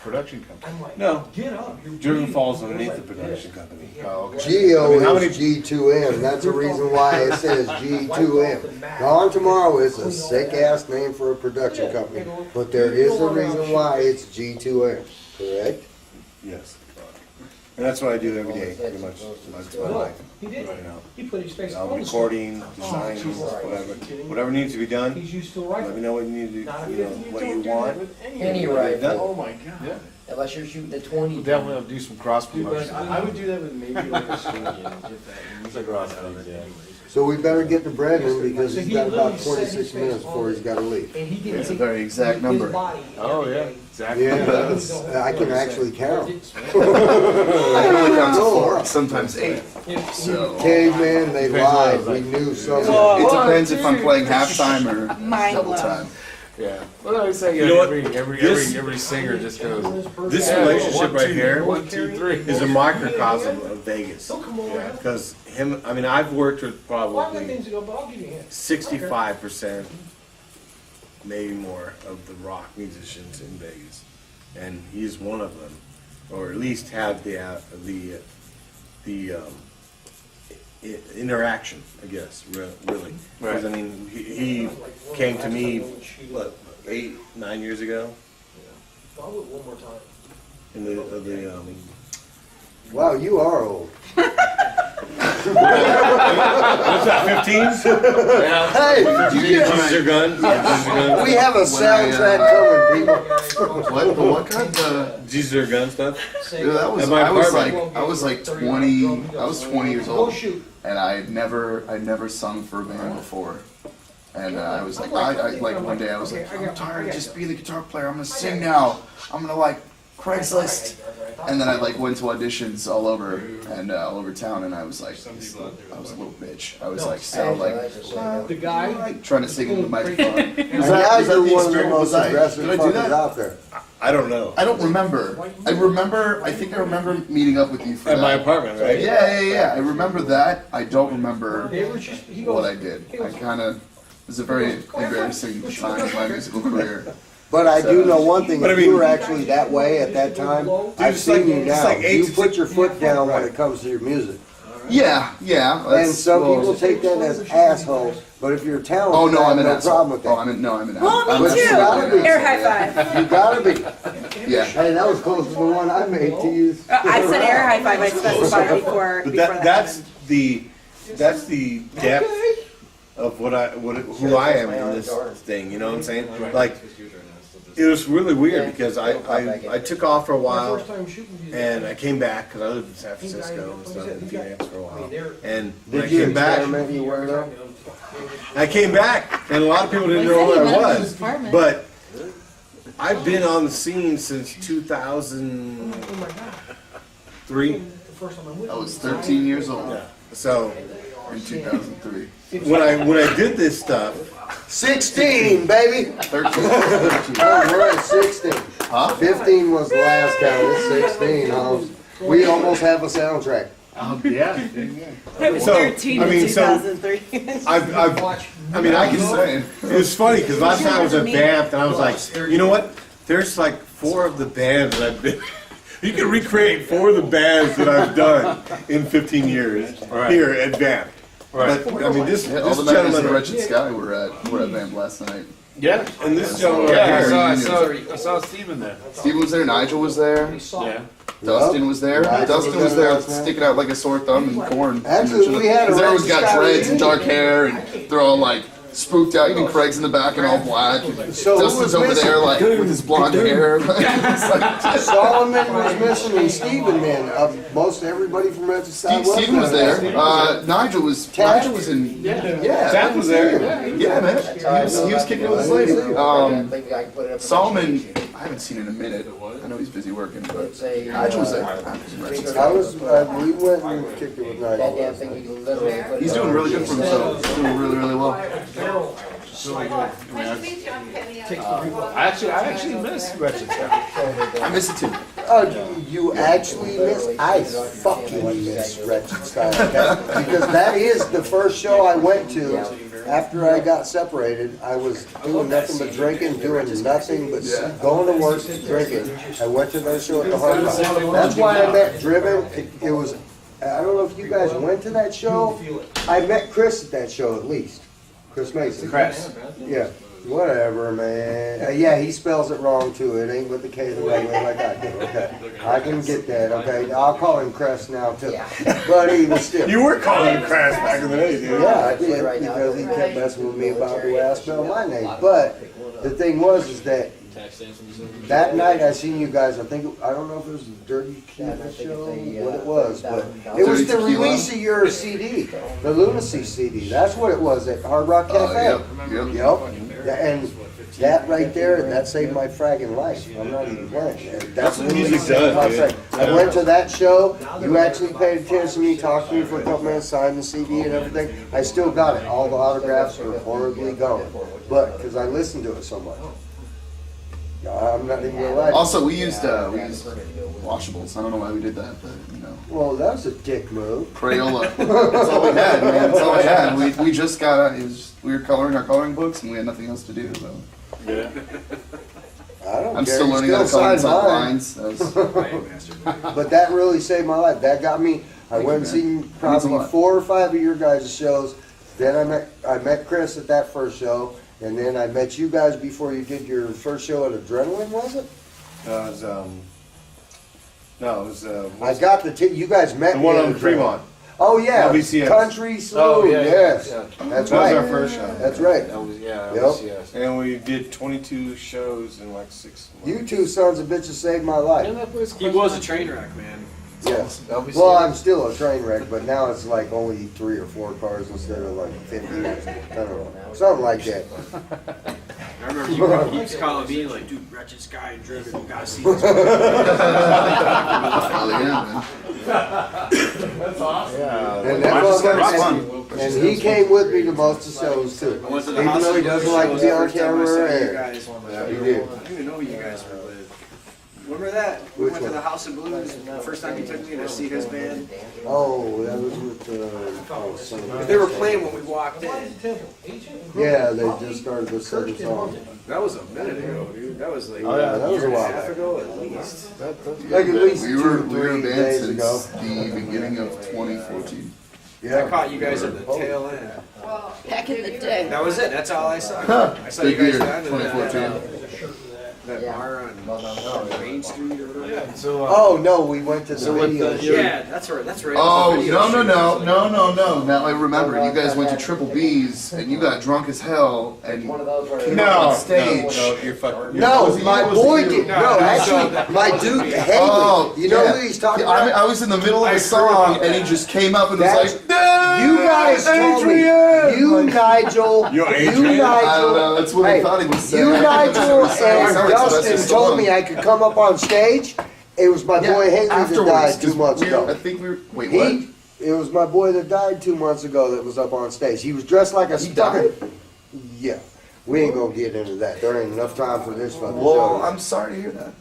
production company. I'm like, No, get up. You're Driven bleeding. falls You're underneath like the production company. Oh, okay. Geo I mean, how many- is G2M. That's the reason why it says G2M. Gone Tomorrow is a sick ass name for a production company, but there is a reason why it's G2M. Correct? Yes. And that's what I do every day, pretty much, most of my No, life. he did. You know, He put his face I'm on the recording, designing, whatever needs to be done. He's used to a Let me rifle. know what you need to, Not a you know, 50, what don't you do that want. with any Any What you've done. rifle, Oh my god. unless you're shooting the 20. We'll definitely have to do some cross Dude, but promotion. I would do that with maybe like a swing and get that. It's like Ross things, yeah. So we better get to Brandon because So he's he got about literally set 26 his minutes face before on he's gotta leave. And he didn't It's a take very exact his number. body Oh, every yeah, day. exactly. Yeah, I can actually count. I can only count to Oh. 4, sometimes 8. So Caveman, they lied. We knew something. it depends if I'm playing halftime or Mind double blown. time. Yeah. Well, I always say, You know what? every singer just goes, This yeah, relationship 1, right 2, here 1, 2, 3. is a microcosm of Vegas. Yeah. Because him, I mean, I've worked with Well, I've got probably things to go, but I'll give you a hand. 65%, maybe more, of the rock musicians in Vegas, and he's one of them, or at least had the interaction, I guess, really. Because I mean, he came to me, what, 8, 9 years ago, I'll do it one more time. in the Wow, you are old. what's that, 15? Hey, Do you get Jeezer guns? Yeah, we have a soundtrack coming, people. What? The what kind? The Jeezer gun stuff. yeah, that was At my I was apartment. like 20. I was 20 years Go old, shoot. and I'd never sung for a band before. And I was like, I like one day I was like, I'm tired of just being the guitar player. I'm gonna sing now. I'm gonna like Craigslist. And then I like went to auditions all over and all over town, and I was like, I was a little bitch. I was like so like The guy. trying to sing in the microphone. And now you're one of the most Did aggressive I do fuckers that? out there. I don't know. I don't remember. I think I remember meeting up with you for At my that. apartment, right? Yeah. I remember that. I don't remember They were just, he goes, what I did. I kind of, it was a very embarrassing time in my musical career. But I do know one thing, But I if you mean- were actually that way at that time, I've it's seen like- you it's now. like 8 You to put 6 your foot down when Right. it comes to your music. Yeah. And that's- some well, people take that as assholes, but if you're talented, Oh no, I I'm have an no asshole. problem with that. Oh, I'm an Well, I'm me too. absolutely an Air asshole, high five. You gotta be. Yeah. Hey, that was close to the one I made to use. I said air high five. I specified before But that that's happened. that's the depth of who I am in this thing. You know what I'm saying? Like, it was really weird because I took off for a while and I came back because I lived in San Francisco and stuff in Phoenix for a while. And when I Did you came back, experiment anywhere though? I came back and a lot of people didn't know who I was. But I've been on the scene since 2003. I was 13 years old So in 2003. when I did this stuff, 16, baby. 13. We're at 16. Huh? 15 was the last count. It's 16, Holmes. We almost have a soundtrack. Yeah. I was So, 13 I in mean, so- 2003. I mean, I can say, it was funny because last time I was at Banff and I was like, you know what? There's like 4 of the bands that I've been, you can recreate 4 of the bands that I've done in 15 years here at Banff. Right. But, I mean, this Yeah, all the members of the gentleman, Wretched Sky were at Vamp last night. Yeah. and this gentleman Yeah, right here, I saw Steven there. Steven was there, Nigel was there, Yeah. Dustin was there. Nigel Dustin was was there there last night. sticking out like a sore thumb and corn. Actually, we had a Because everyone's Wretched got Sky dreads and dark reunion. hair and they're all like spooked out. Even Craig's in the back and all black. So who Dustin's was over missing? there like with his blonde hair. It's like- Solomon was missing and Steven then. Most everybody from Red Side Steven was there. Nigel was in. Yeah. Zach was there. Yeah, man. He was kicking it with his lady. Solomon, I haven't seen in a minute. I know he's busy working, but Nigel was there. I was, we went and kicked it with Nigel. He's doing really good for himself. He's doing really, really well. I actually miss Wretched Sky. I miss it too. Oh, you actually miss? I fucking miss Wretched Sky, okay? Because that is the first show I went to after I got separated. I was doing nothing but drinking, doing nothing but going to work, drinking. I went to their show at the Hard Rock. That's why I met Driven. It was, I don't know if you guys went to that show. I met Chris at that show at least. Chris Mason. Chris. Yeah. Whatever, man. Yeah, he spells it wrong too. It ain't with the K the right way like I do. Okay, I can get that. Okay, I'll call him Crest now too. But even still, You were calling him Crash back in the day, dude. yeah, I did because he kept messing with me about the way I spell my name. But the thing was, is that that night I seen you guys. I don't know if it was the Dirty Tequila show, what it was, but it was the release of your CD, the Lunacy CD. That's what it was at Hard Rock Cafe. Yep. And that right there, that saved my fragging life. I'm not even playing. That's what music does, dude. I went to that show. You actually paid attention to me, talked to me for a couple minutes, signed the CD and everything. I still got it. All the autographs are horribly gone, but because I listened to it so much. I'm not even gonna lie. Also, we used washables. I don't know why we did that, but you know. Well, that was a dick move. Crayola. That's all we had, man. That's all we had. We just got. We were coloring our coloring books, and we had nothing else to do. So. Yeah. I don't I'm care. still You learning how to color signed inside mine. lines. But that really saved my life. That got me. I went and seen probably lot. 4 or 5 of your guys' shows. Then I met Chris at that first show, and then I met you guys before you did your first show at Adrenaline, was it? No, it was, I got you guys met the me one at on Adrenaline. Fremont. Oh yeah, LBCS. Country Slow. Oh, yeah, yes, yeah. that's That was right. our first show. That's right. That was, yeah, Yep. yes. And we did 22 shows in like 6 months. You two sons of bitches saved my life. He was a train wreck, man. Yes. LBCS. Well, I'm still a train wreck, but now it's like only 3 or 4 cars instead of like 50. I don't know, something like that. I remember you keeps calling me like, dude, Wretched Sky and Driven, you gotta see this. Hell yeah, man. And that motherfucker, and he came with me to most of the shows too. I went to the Even though he hospital doesn't like to be on every time I camera saw or you air. guys. He did. I didn't even know who you guys were with. Remember that? We Which went to one? the House of Blues the first time you took me to see his band. Oh, that was with They were playing when we walked in. Yeah, they just started the second song. That was a minute ago, dude. That was like Oh, yeah, that was a while half back. ago at least. Like at least We were 2 we were or a 3 band days since ago. the beginning of 2014. I Yeah. caught you guys at the tail end. Back in the day. That was it. That's all I saw. I saw Big you guys year, down in 2014. that bar on Main Street or whatever. So, Oh, no, we went to the video shoot. Yeah, that's right. That's right. Oh, It was a video shoot. no. Now I remember, you guys went to Triple B's and you got drunk as hell and came up on stage. You're fucking. No, my boy you. did. No, No, no, actually, no, my that dude, wasn't me. Haley. Oh, You know yeah. who he's talking I about? was in the middle of I the heard song about and he that. just came up and was That's- like, You guys told me. You, Nigel. You're You, Adrian? I don't Nigel. know, that's what Hey, I thought he was saying. You, I thought he was Nigel, saying and Sylvester Dustin told me Stallone. I could come up on stage. It was my boy Haley that afterwards, died 2 'cause months we were- ago. I think we were, wait, what? It was my boy that died 2 months ago that was up on stage. He was dressed like a He fucking. died? Yeah. We ain't gonna get into that. There ain't enough time for this fucking Well, show. I'm sorry to hear that.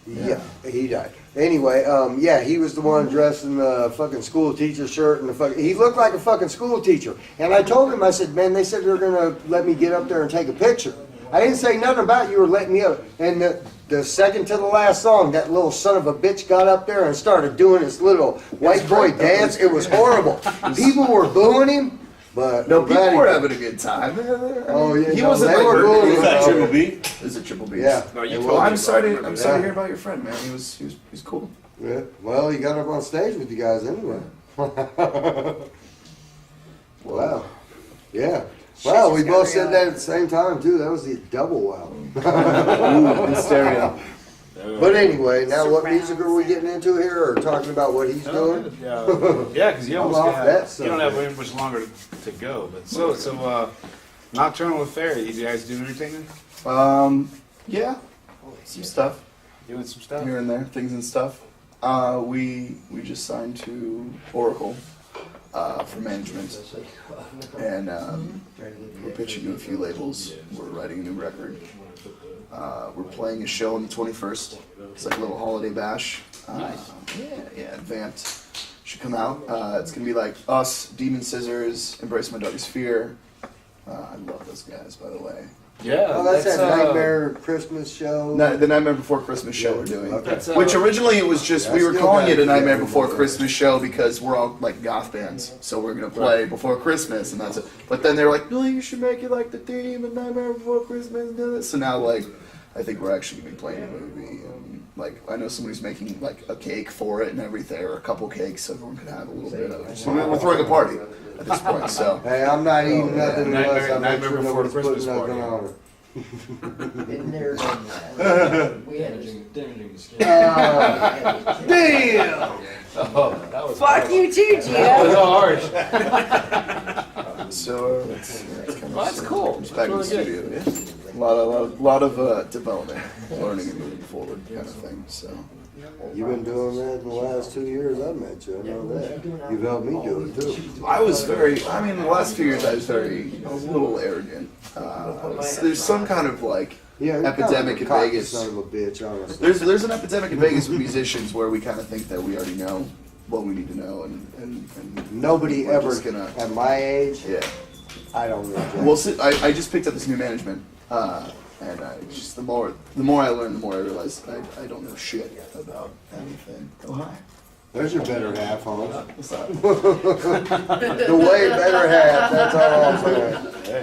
Yeah, he died. Anyway, yeah, he was the one dressed in the fucking school teacher shirt and the fucking. He looked like a fucking school teacher. And I told him, I said, man, they said they're gonna let me get up there and take a picture. I didn't say nothing about you were letting me up. And the second to the last song, that little son of a bitch got up there and started doing his little white boy dance. It was horrible. People were booing him, but No, I'm glad people he- were having a good time. Oh yeah, He no, wasn't they like were hurting booing anyone. Is that him. Triple B? Is it Triple B's? Yeah. No, you Well, told me I'm sorry about to it. I'm sorry to hear about your friend, man. He's cool. Yeah. Well, he got up on stage with you guys anyway. Wow. Yeah. Wow, we both said that at the same time too. That was the double wow. In stereo. But anyway, now what music are we getting into here, or talking about what he's doing? Yeah, because you I'm almost off that you don't have subject. very much longer to go. But so Nocturnal Affair, you guys doing anything? Yeah, some stuff Doing some stuff? here and there, things and stuff. We just signed to Oracle for management, and we're pitching to a few labels. We're writing a new record. We're playing a show on the 21st. It's like a little holiday bash. Nice. Yeah, Advanced should come out. It's gonna be like us, Demon Scissors, Embrace My Darkest Fear. I love those guys, by the way. Yeah, Oh, that's that Nightmare Christmas show. The Nightmare Before Christmas show we're doing. Okay. That's, Which originally it was just, we I were still calling got it a Nightmare it. Before Christmas show because we're all like goth bands. So we're going to play before Christmas and that's it. But then they were like, no, you should make it like the theme of Nightmare Before Christmas. And do this. So now like, I think we're actually going to be playing a movie. And like, I know somebody's making like a cake for it and everything, or a couple cakes so everyone can have a little bit of it. So we're throwing a party at this point, so. Hey, I'm not eating nothing unless I make Nightmare sure Before nobody's Christmas putting nothing party. on it. Been there, done that. We had Damn! Oh, that was Fuck you too, That was Gio. harsh. So that's kind of Well, that's cool. Just back in the That's really studio. Yeah. A lot of development, learning and moving forward kind of thing. So You've been doing that in the last 2 years I've met you. I know that. You've helped me do it too. I was very. I mean, the last few years I was a little arrogant. There's some kind of like Yeah, you're epidemic in kind of a cocky Vegas. son of a bitch, honestly. There's an epidemic in Vegas with musicians where we kind of think that we already know what we need to know, and Nobody we're ever, just gonna. at my age, Yeah. I don't know. Jack. Well, see, I just picked up this new management, and just the more I learn, the more I realize I don't know shit about anything. Oh hi. There's your better half, huh? What's up? The way better half, that's all I'm saying.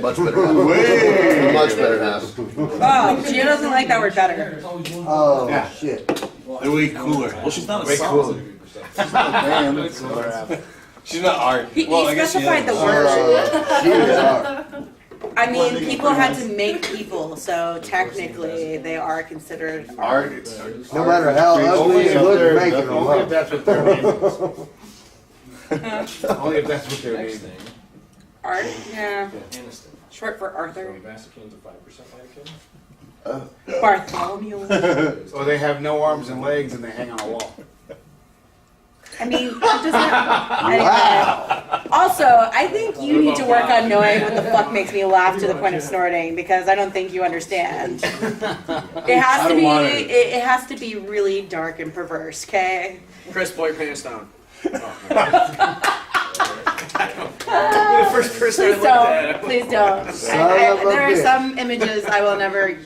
Much better half. Way. Much better half. Oh, Gio doesn't like that word better. Oh, Yeah. shit. They're way cooler. Well, she's not a Way song. cooler. Man, She's not art. He specified the word. She is art. I mean, people had to make people, so technically they are considered art. Art. No matter how ugly it looks, making them Only if up. that's what their name is. Only if that's what their name is. Art? Yeah. Short for Arthur. Bartholomew. Or they have no arms and legs and they hang on a wall. I mean, it doesn't. Anyway. Also, I think you need to work on knowing what the fuck makes me laugh to the point of snorting because I don't think you understand. It has to be. It has to be really dark and perverse. Okay. Chris, pull your pants down. You're the first person I Please looked at. don't. Please don't. There are some images I will never,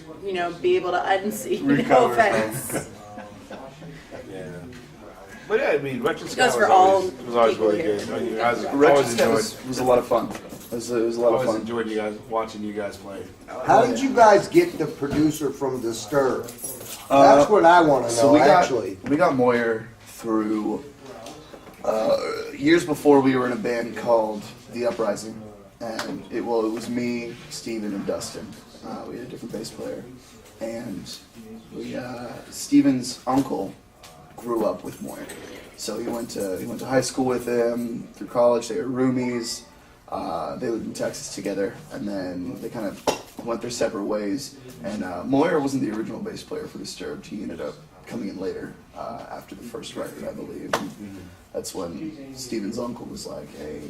be able to unsee. No offense. But yeah, I mean, Wretched Sky Goes for all was always people really here. good. I mean, I Wretched always Sky enjoyed. was a lot of fun. It was a lot of Always fun. enjoyed you guys watching you guys play. How did you guys get the producer from Disturbed? That's what I want to know, actually. We got Moyer through years before. We were in a band called The Uprising, and it was me, Steven, and Dustin. We had a different bass player, and Steven's uncle grew up with Moyer, so he went to high school with him. Through college, they were roomies. They lived in Texas together, and then they kind of went their separate ways. And Moyer wasn't the original bass player for Disturbed. He ended up coming in later after the first record, I believe. And that's when Steven's uncle was like, "Hey,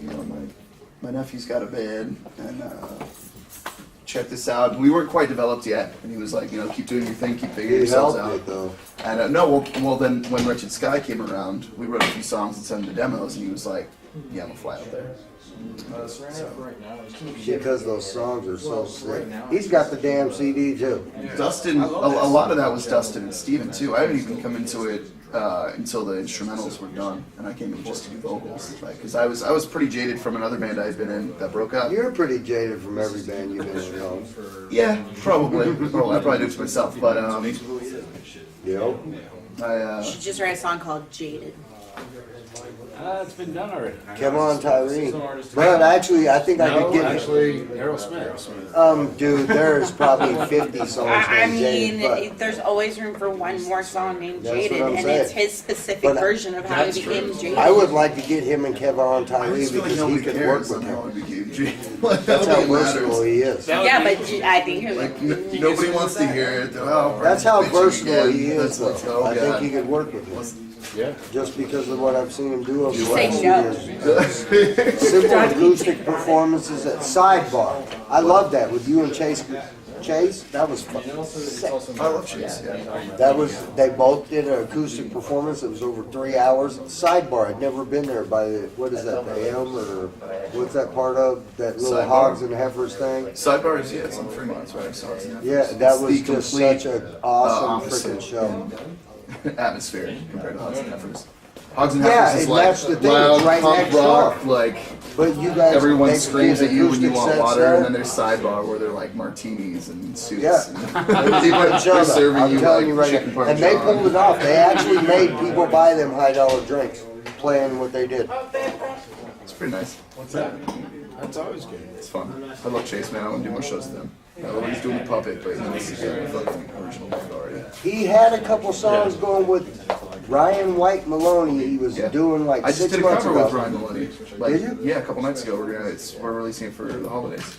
my nephew's got a band, and check this out." And we weren't quite developed yet, and he was like, "Keep doing your thing, keep figuring yourselves out." And well, then when Wretched Sky came around, we wrote a few songs and sent him the demos, and he was like, "Yeah, I'm gonna fly out there." Because those songs are so sick. He's got the damn CD too. Dustin, a lot of that was Dustin and Steven too. I didn't even come into it until the instrumentals were done, and I came in just to do vocals. Because I was pretty jaded from another band I had been in that broke up. You're pretty jaded from every band you've been in, though. Yeah, probably. Well, I probably do it to myself, but Yep. You should just write a song called Jaded. It's been done already. Come on, Tyree. But actually, I think I could get actually, Aerosmith. Dude, there's probably 50 songs I named Jaded, mean, there's always room for one more song named That's Jaded, what I'm and saying. it's his specific But version of how he became Jaded. I would like to get him and Kevin on Tyree I just feel like because he nobody could cares work with how him. he became jaded. That's how versatile he is. Yeah, but I think Nobody wants to hear it. Oh, That's how bitching versatile again. he is, That's though. I think God. he could work with him. Yeah. Just because of what I've seen him do over the Say last no. few years. Simple acoustic performances at Sidebar. I love that with you and Chase. Chase, that was fucking sick. I love Chase. Yeah. That was, they both did an acoustic performance. It was over 3 hours. Sidebar, I'd never been there by the, what is that, the M or what's that part of, that little Sidebar? Hogs and Heifers thing? Sidebar is, it's on Fremont, that's right. I saw it. Yeah, that was It's the just complete, such an awesome opposite freaking show. atmosphere compared to Hogs and Heifers. Hogs and Yeah, Heifers is and like that's the thing, loud it's right punk next rock, door. like But you guys, everyone they screams did at you when you acoustic want sets water, there. and then there's Sidebar where they're like martinis and suits. Yeah. And they're serving I'm you telling you like right chicken now. And they parmesan. pulled it off. They actually made people buy them $high drinks playing what they did. It's pretty nice. What's that? That's always good. It's fun. I love Chase, man. I want to do more shows with him. He's doing the puppet, but he's a fucking original band already. He had a couple songs going with Ryan White Maloney. He was doing like I just 6 did a months cover ago. with Ryan Maloney. Did you? Yeah, a couple nights ago. We're releasing it for the holidays.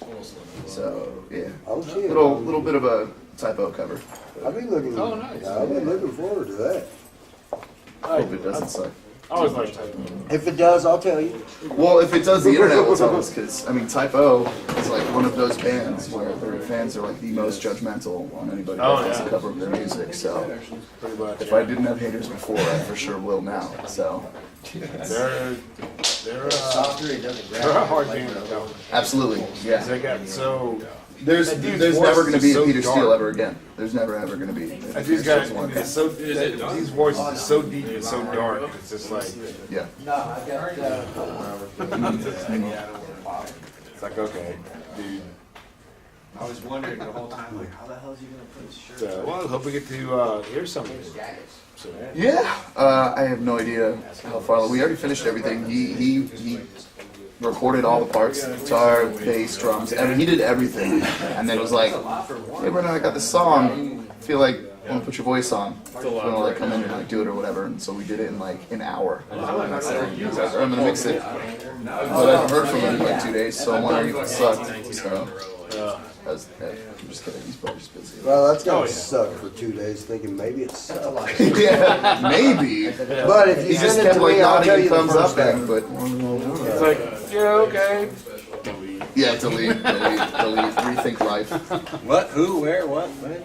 So yeah. Oh shit. Little bit of a typo cover. I'll be looking. Oh, nice. I'll be looking forward to that. Hope it doesn't suck. I always like typo. If it does, I'll tell you. Well, if it does, the internet will tell us, because, I mean, Typo is like one of those bands where their fans are like the most judgmental on anybody that does a cover of their music, so if I didn't have haters before, I for sure will now, so. They're a hard band to cover. Absolutely, yeah. They got so. There's never going to be a Peter Steele ever again. There's never ever going to be. These guys, it's so these voices are so deep and so dark. It's just like yeah. It's like okay, dude. I was wondering the whole time, like, how the hell is he gonna put his shirt? Well, I hope we get to hear some of it. So, Yeah, I have no idea how far. We already finished everything. He recorded all the parts: guitar, bass, drums. I mean, he did everything. And then it was like, "Hey, Brendon, I got this song. I feel like I want to put your voice on. You want to like come in and like do it or whatever." And so we did it in like an hour. And I said, "I'm gonna mix it." But I haven't heard from him in like 2 days, so I'm wondering if it sucked. So. I'm just kidding. He's probably just busy. Well, that's gonna Oh, yeah. suck for 2 days, thinking maybe it's That's a lot. Yeah, maybe. But if you He just send it kept to like me, I'll nodding tell and you the thumbs first up day. back, but It's like, yeah, okay. yeah, delete, rethink life. What? Who? Where? What? When?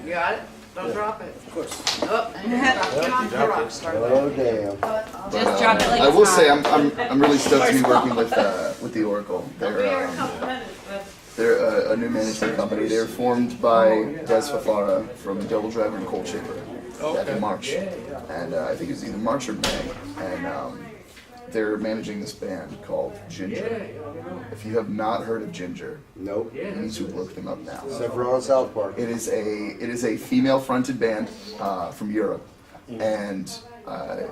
You got it? Don't drop it. Of course. Oh, and drop the rock star. Oh, damn. But, Just drop it like I it's will hot. say I'm really stoked to be working with the Oracle. Be here They're a couple minutes, but. they're a new management company. They were formed by Des Fafara from Double Driver and Cold Chamber back in March, and I think it was either March or May, and they're managing this band called Ginger. If you have not heard of Ginger, Nope. you need to look them up now. Except for on South Park. It is a female-fronted band from Europe, and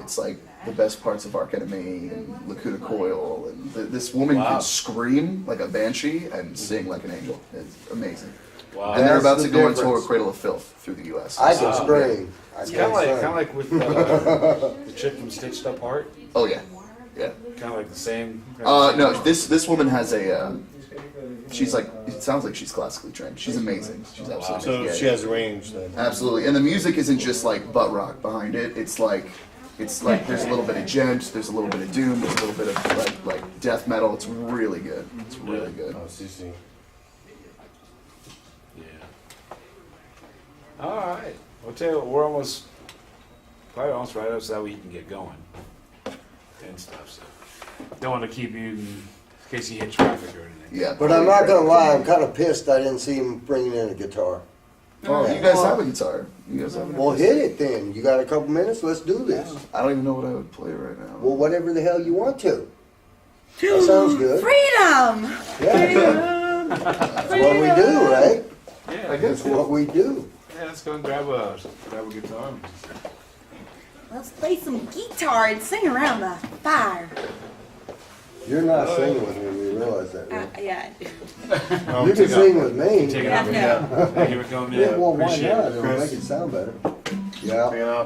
it's like the best parts of Arc Enemy and Lakuta Coil, and this woman can scream like a banshee and sing like an angel. It's amazing. Wow. And they're That's about the to go on tour difference. Cradle of Filth through the U.S. I can scream. I It's can't kind sing. of like with the chick from Stitched Up Heart. Oh yeah, yeah. Kind of like the same. No, this woman has a. She's like, it sounds like she's classically trained. She's amazing. She's absolutely. So yeah, she has range then. Absolutely, and the music isn't just like butt rock behind it. It's like there's a little bit of gent, there's a little bit of doom, there's a little bit of like death metal. It's really good. It's really good. Oh, see. Yeah. All right. I'll tell you what, we're probably almost right up so that we can get going and stuff. So don't want to keep you in case you hit traffic or anything. Yeah. But I'm not gonna lie, I'm kinda pissed I didn't see him bringing in a guitar. Oh, you guys have a guitar. You guys have. Well, hit it then. You got a couple minutes? Let's do this. I don't even know what I would play right now. Well, whatever the hell you want to. That sounds good. Freedom! Yeah. That's what we do, right? Yeah. That's what we do. Yeah, let's go and grab a guitar. Let's play some guitar and sing around the fire. You're not singing with me, you realize that, right? Yeah. You can sing with me. Take it Yeah, up. no. Yeah. Here we go, man. Yeah, well, why Appreciate not? it. It'll make it sound better. Yeah. Hanging out.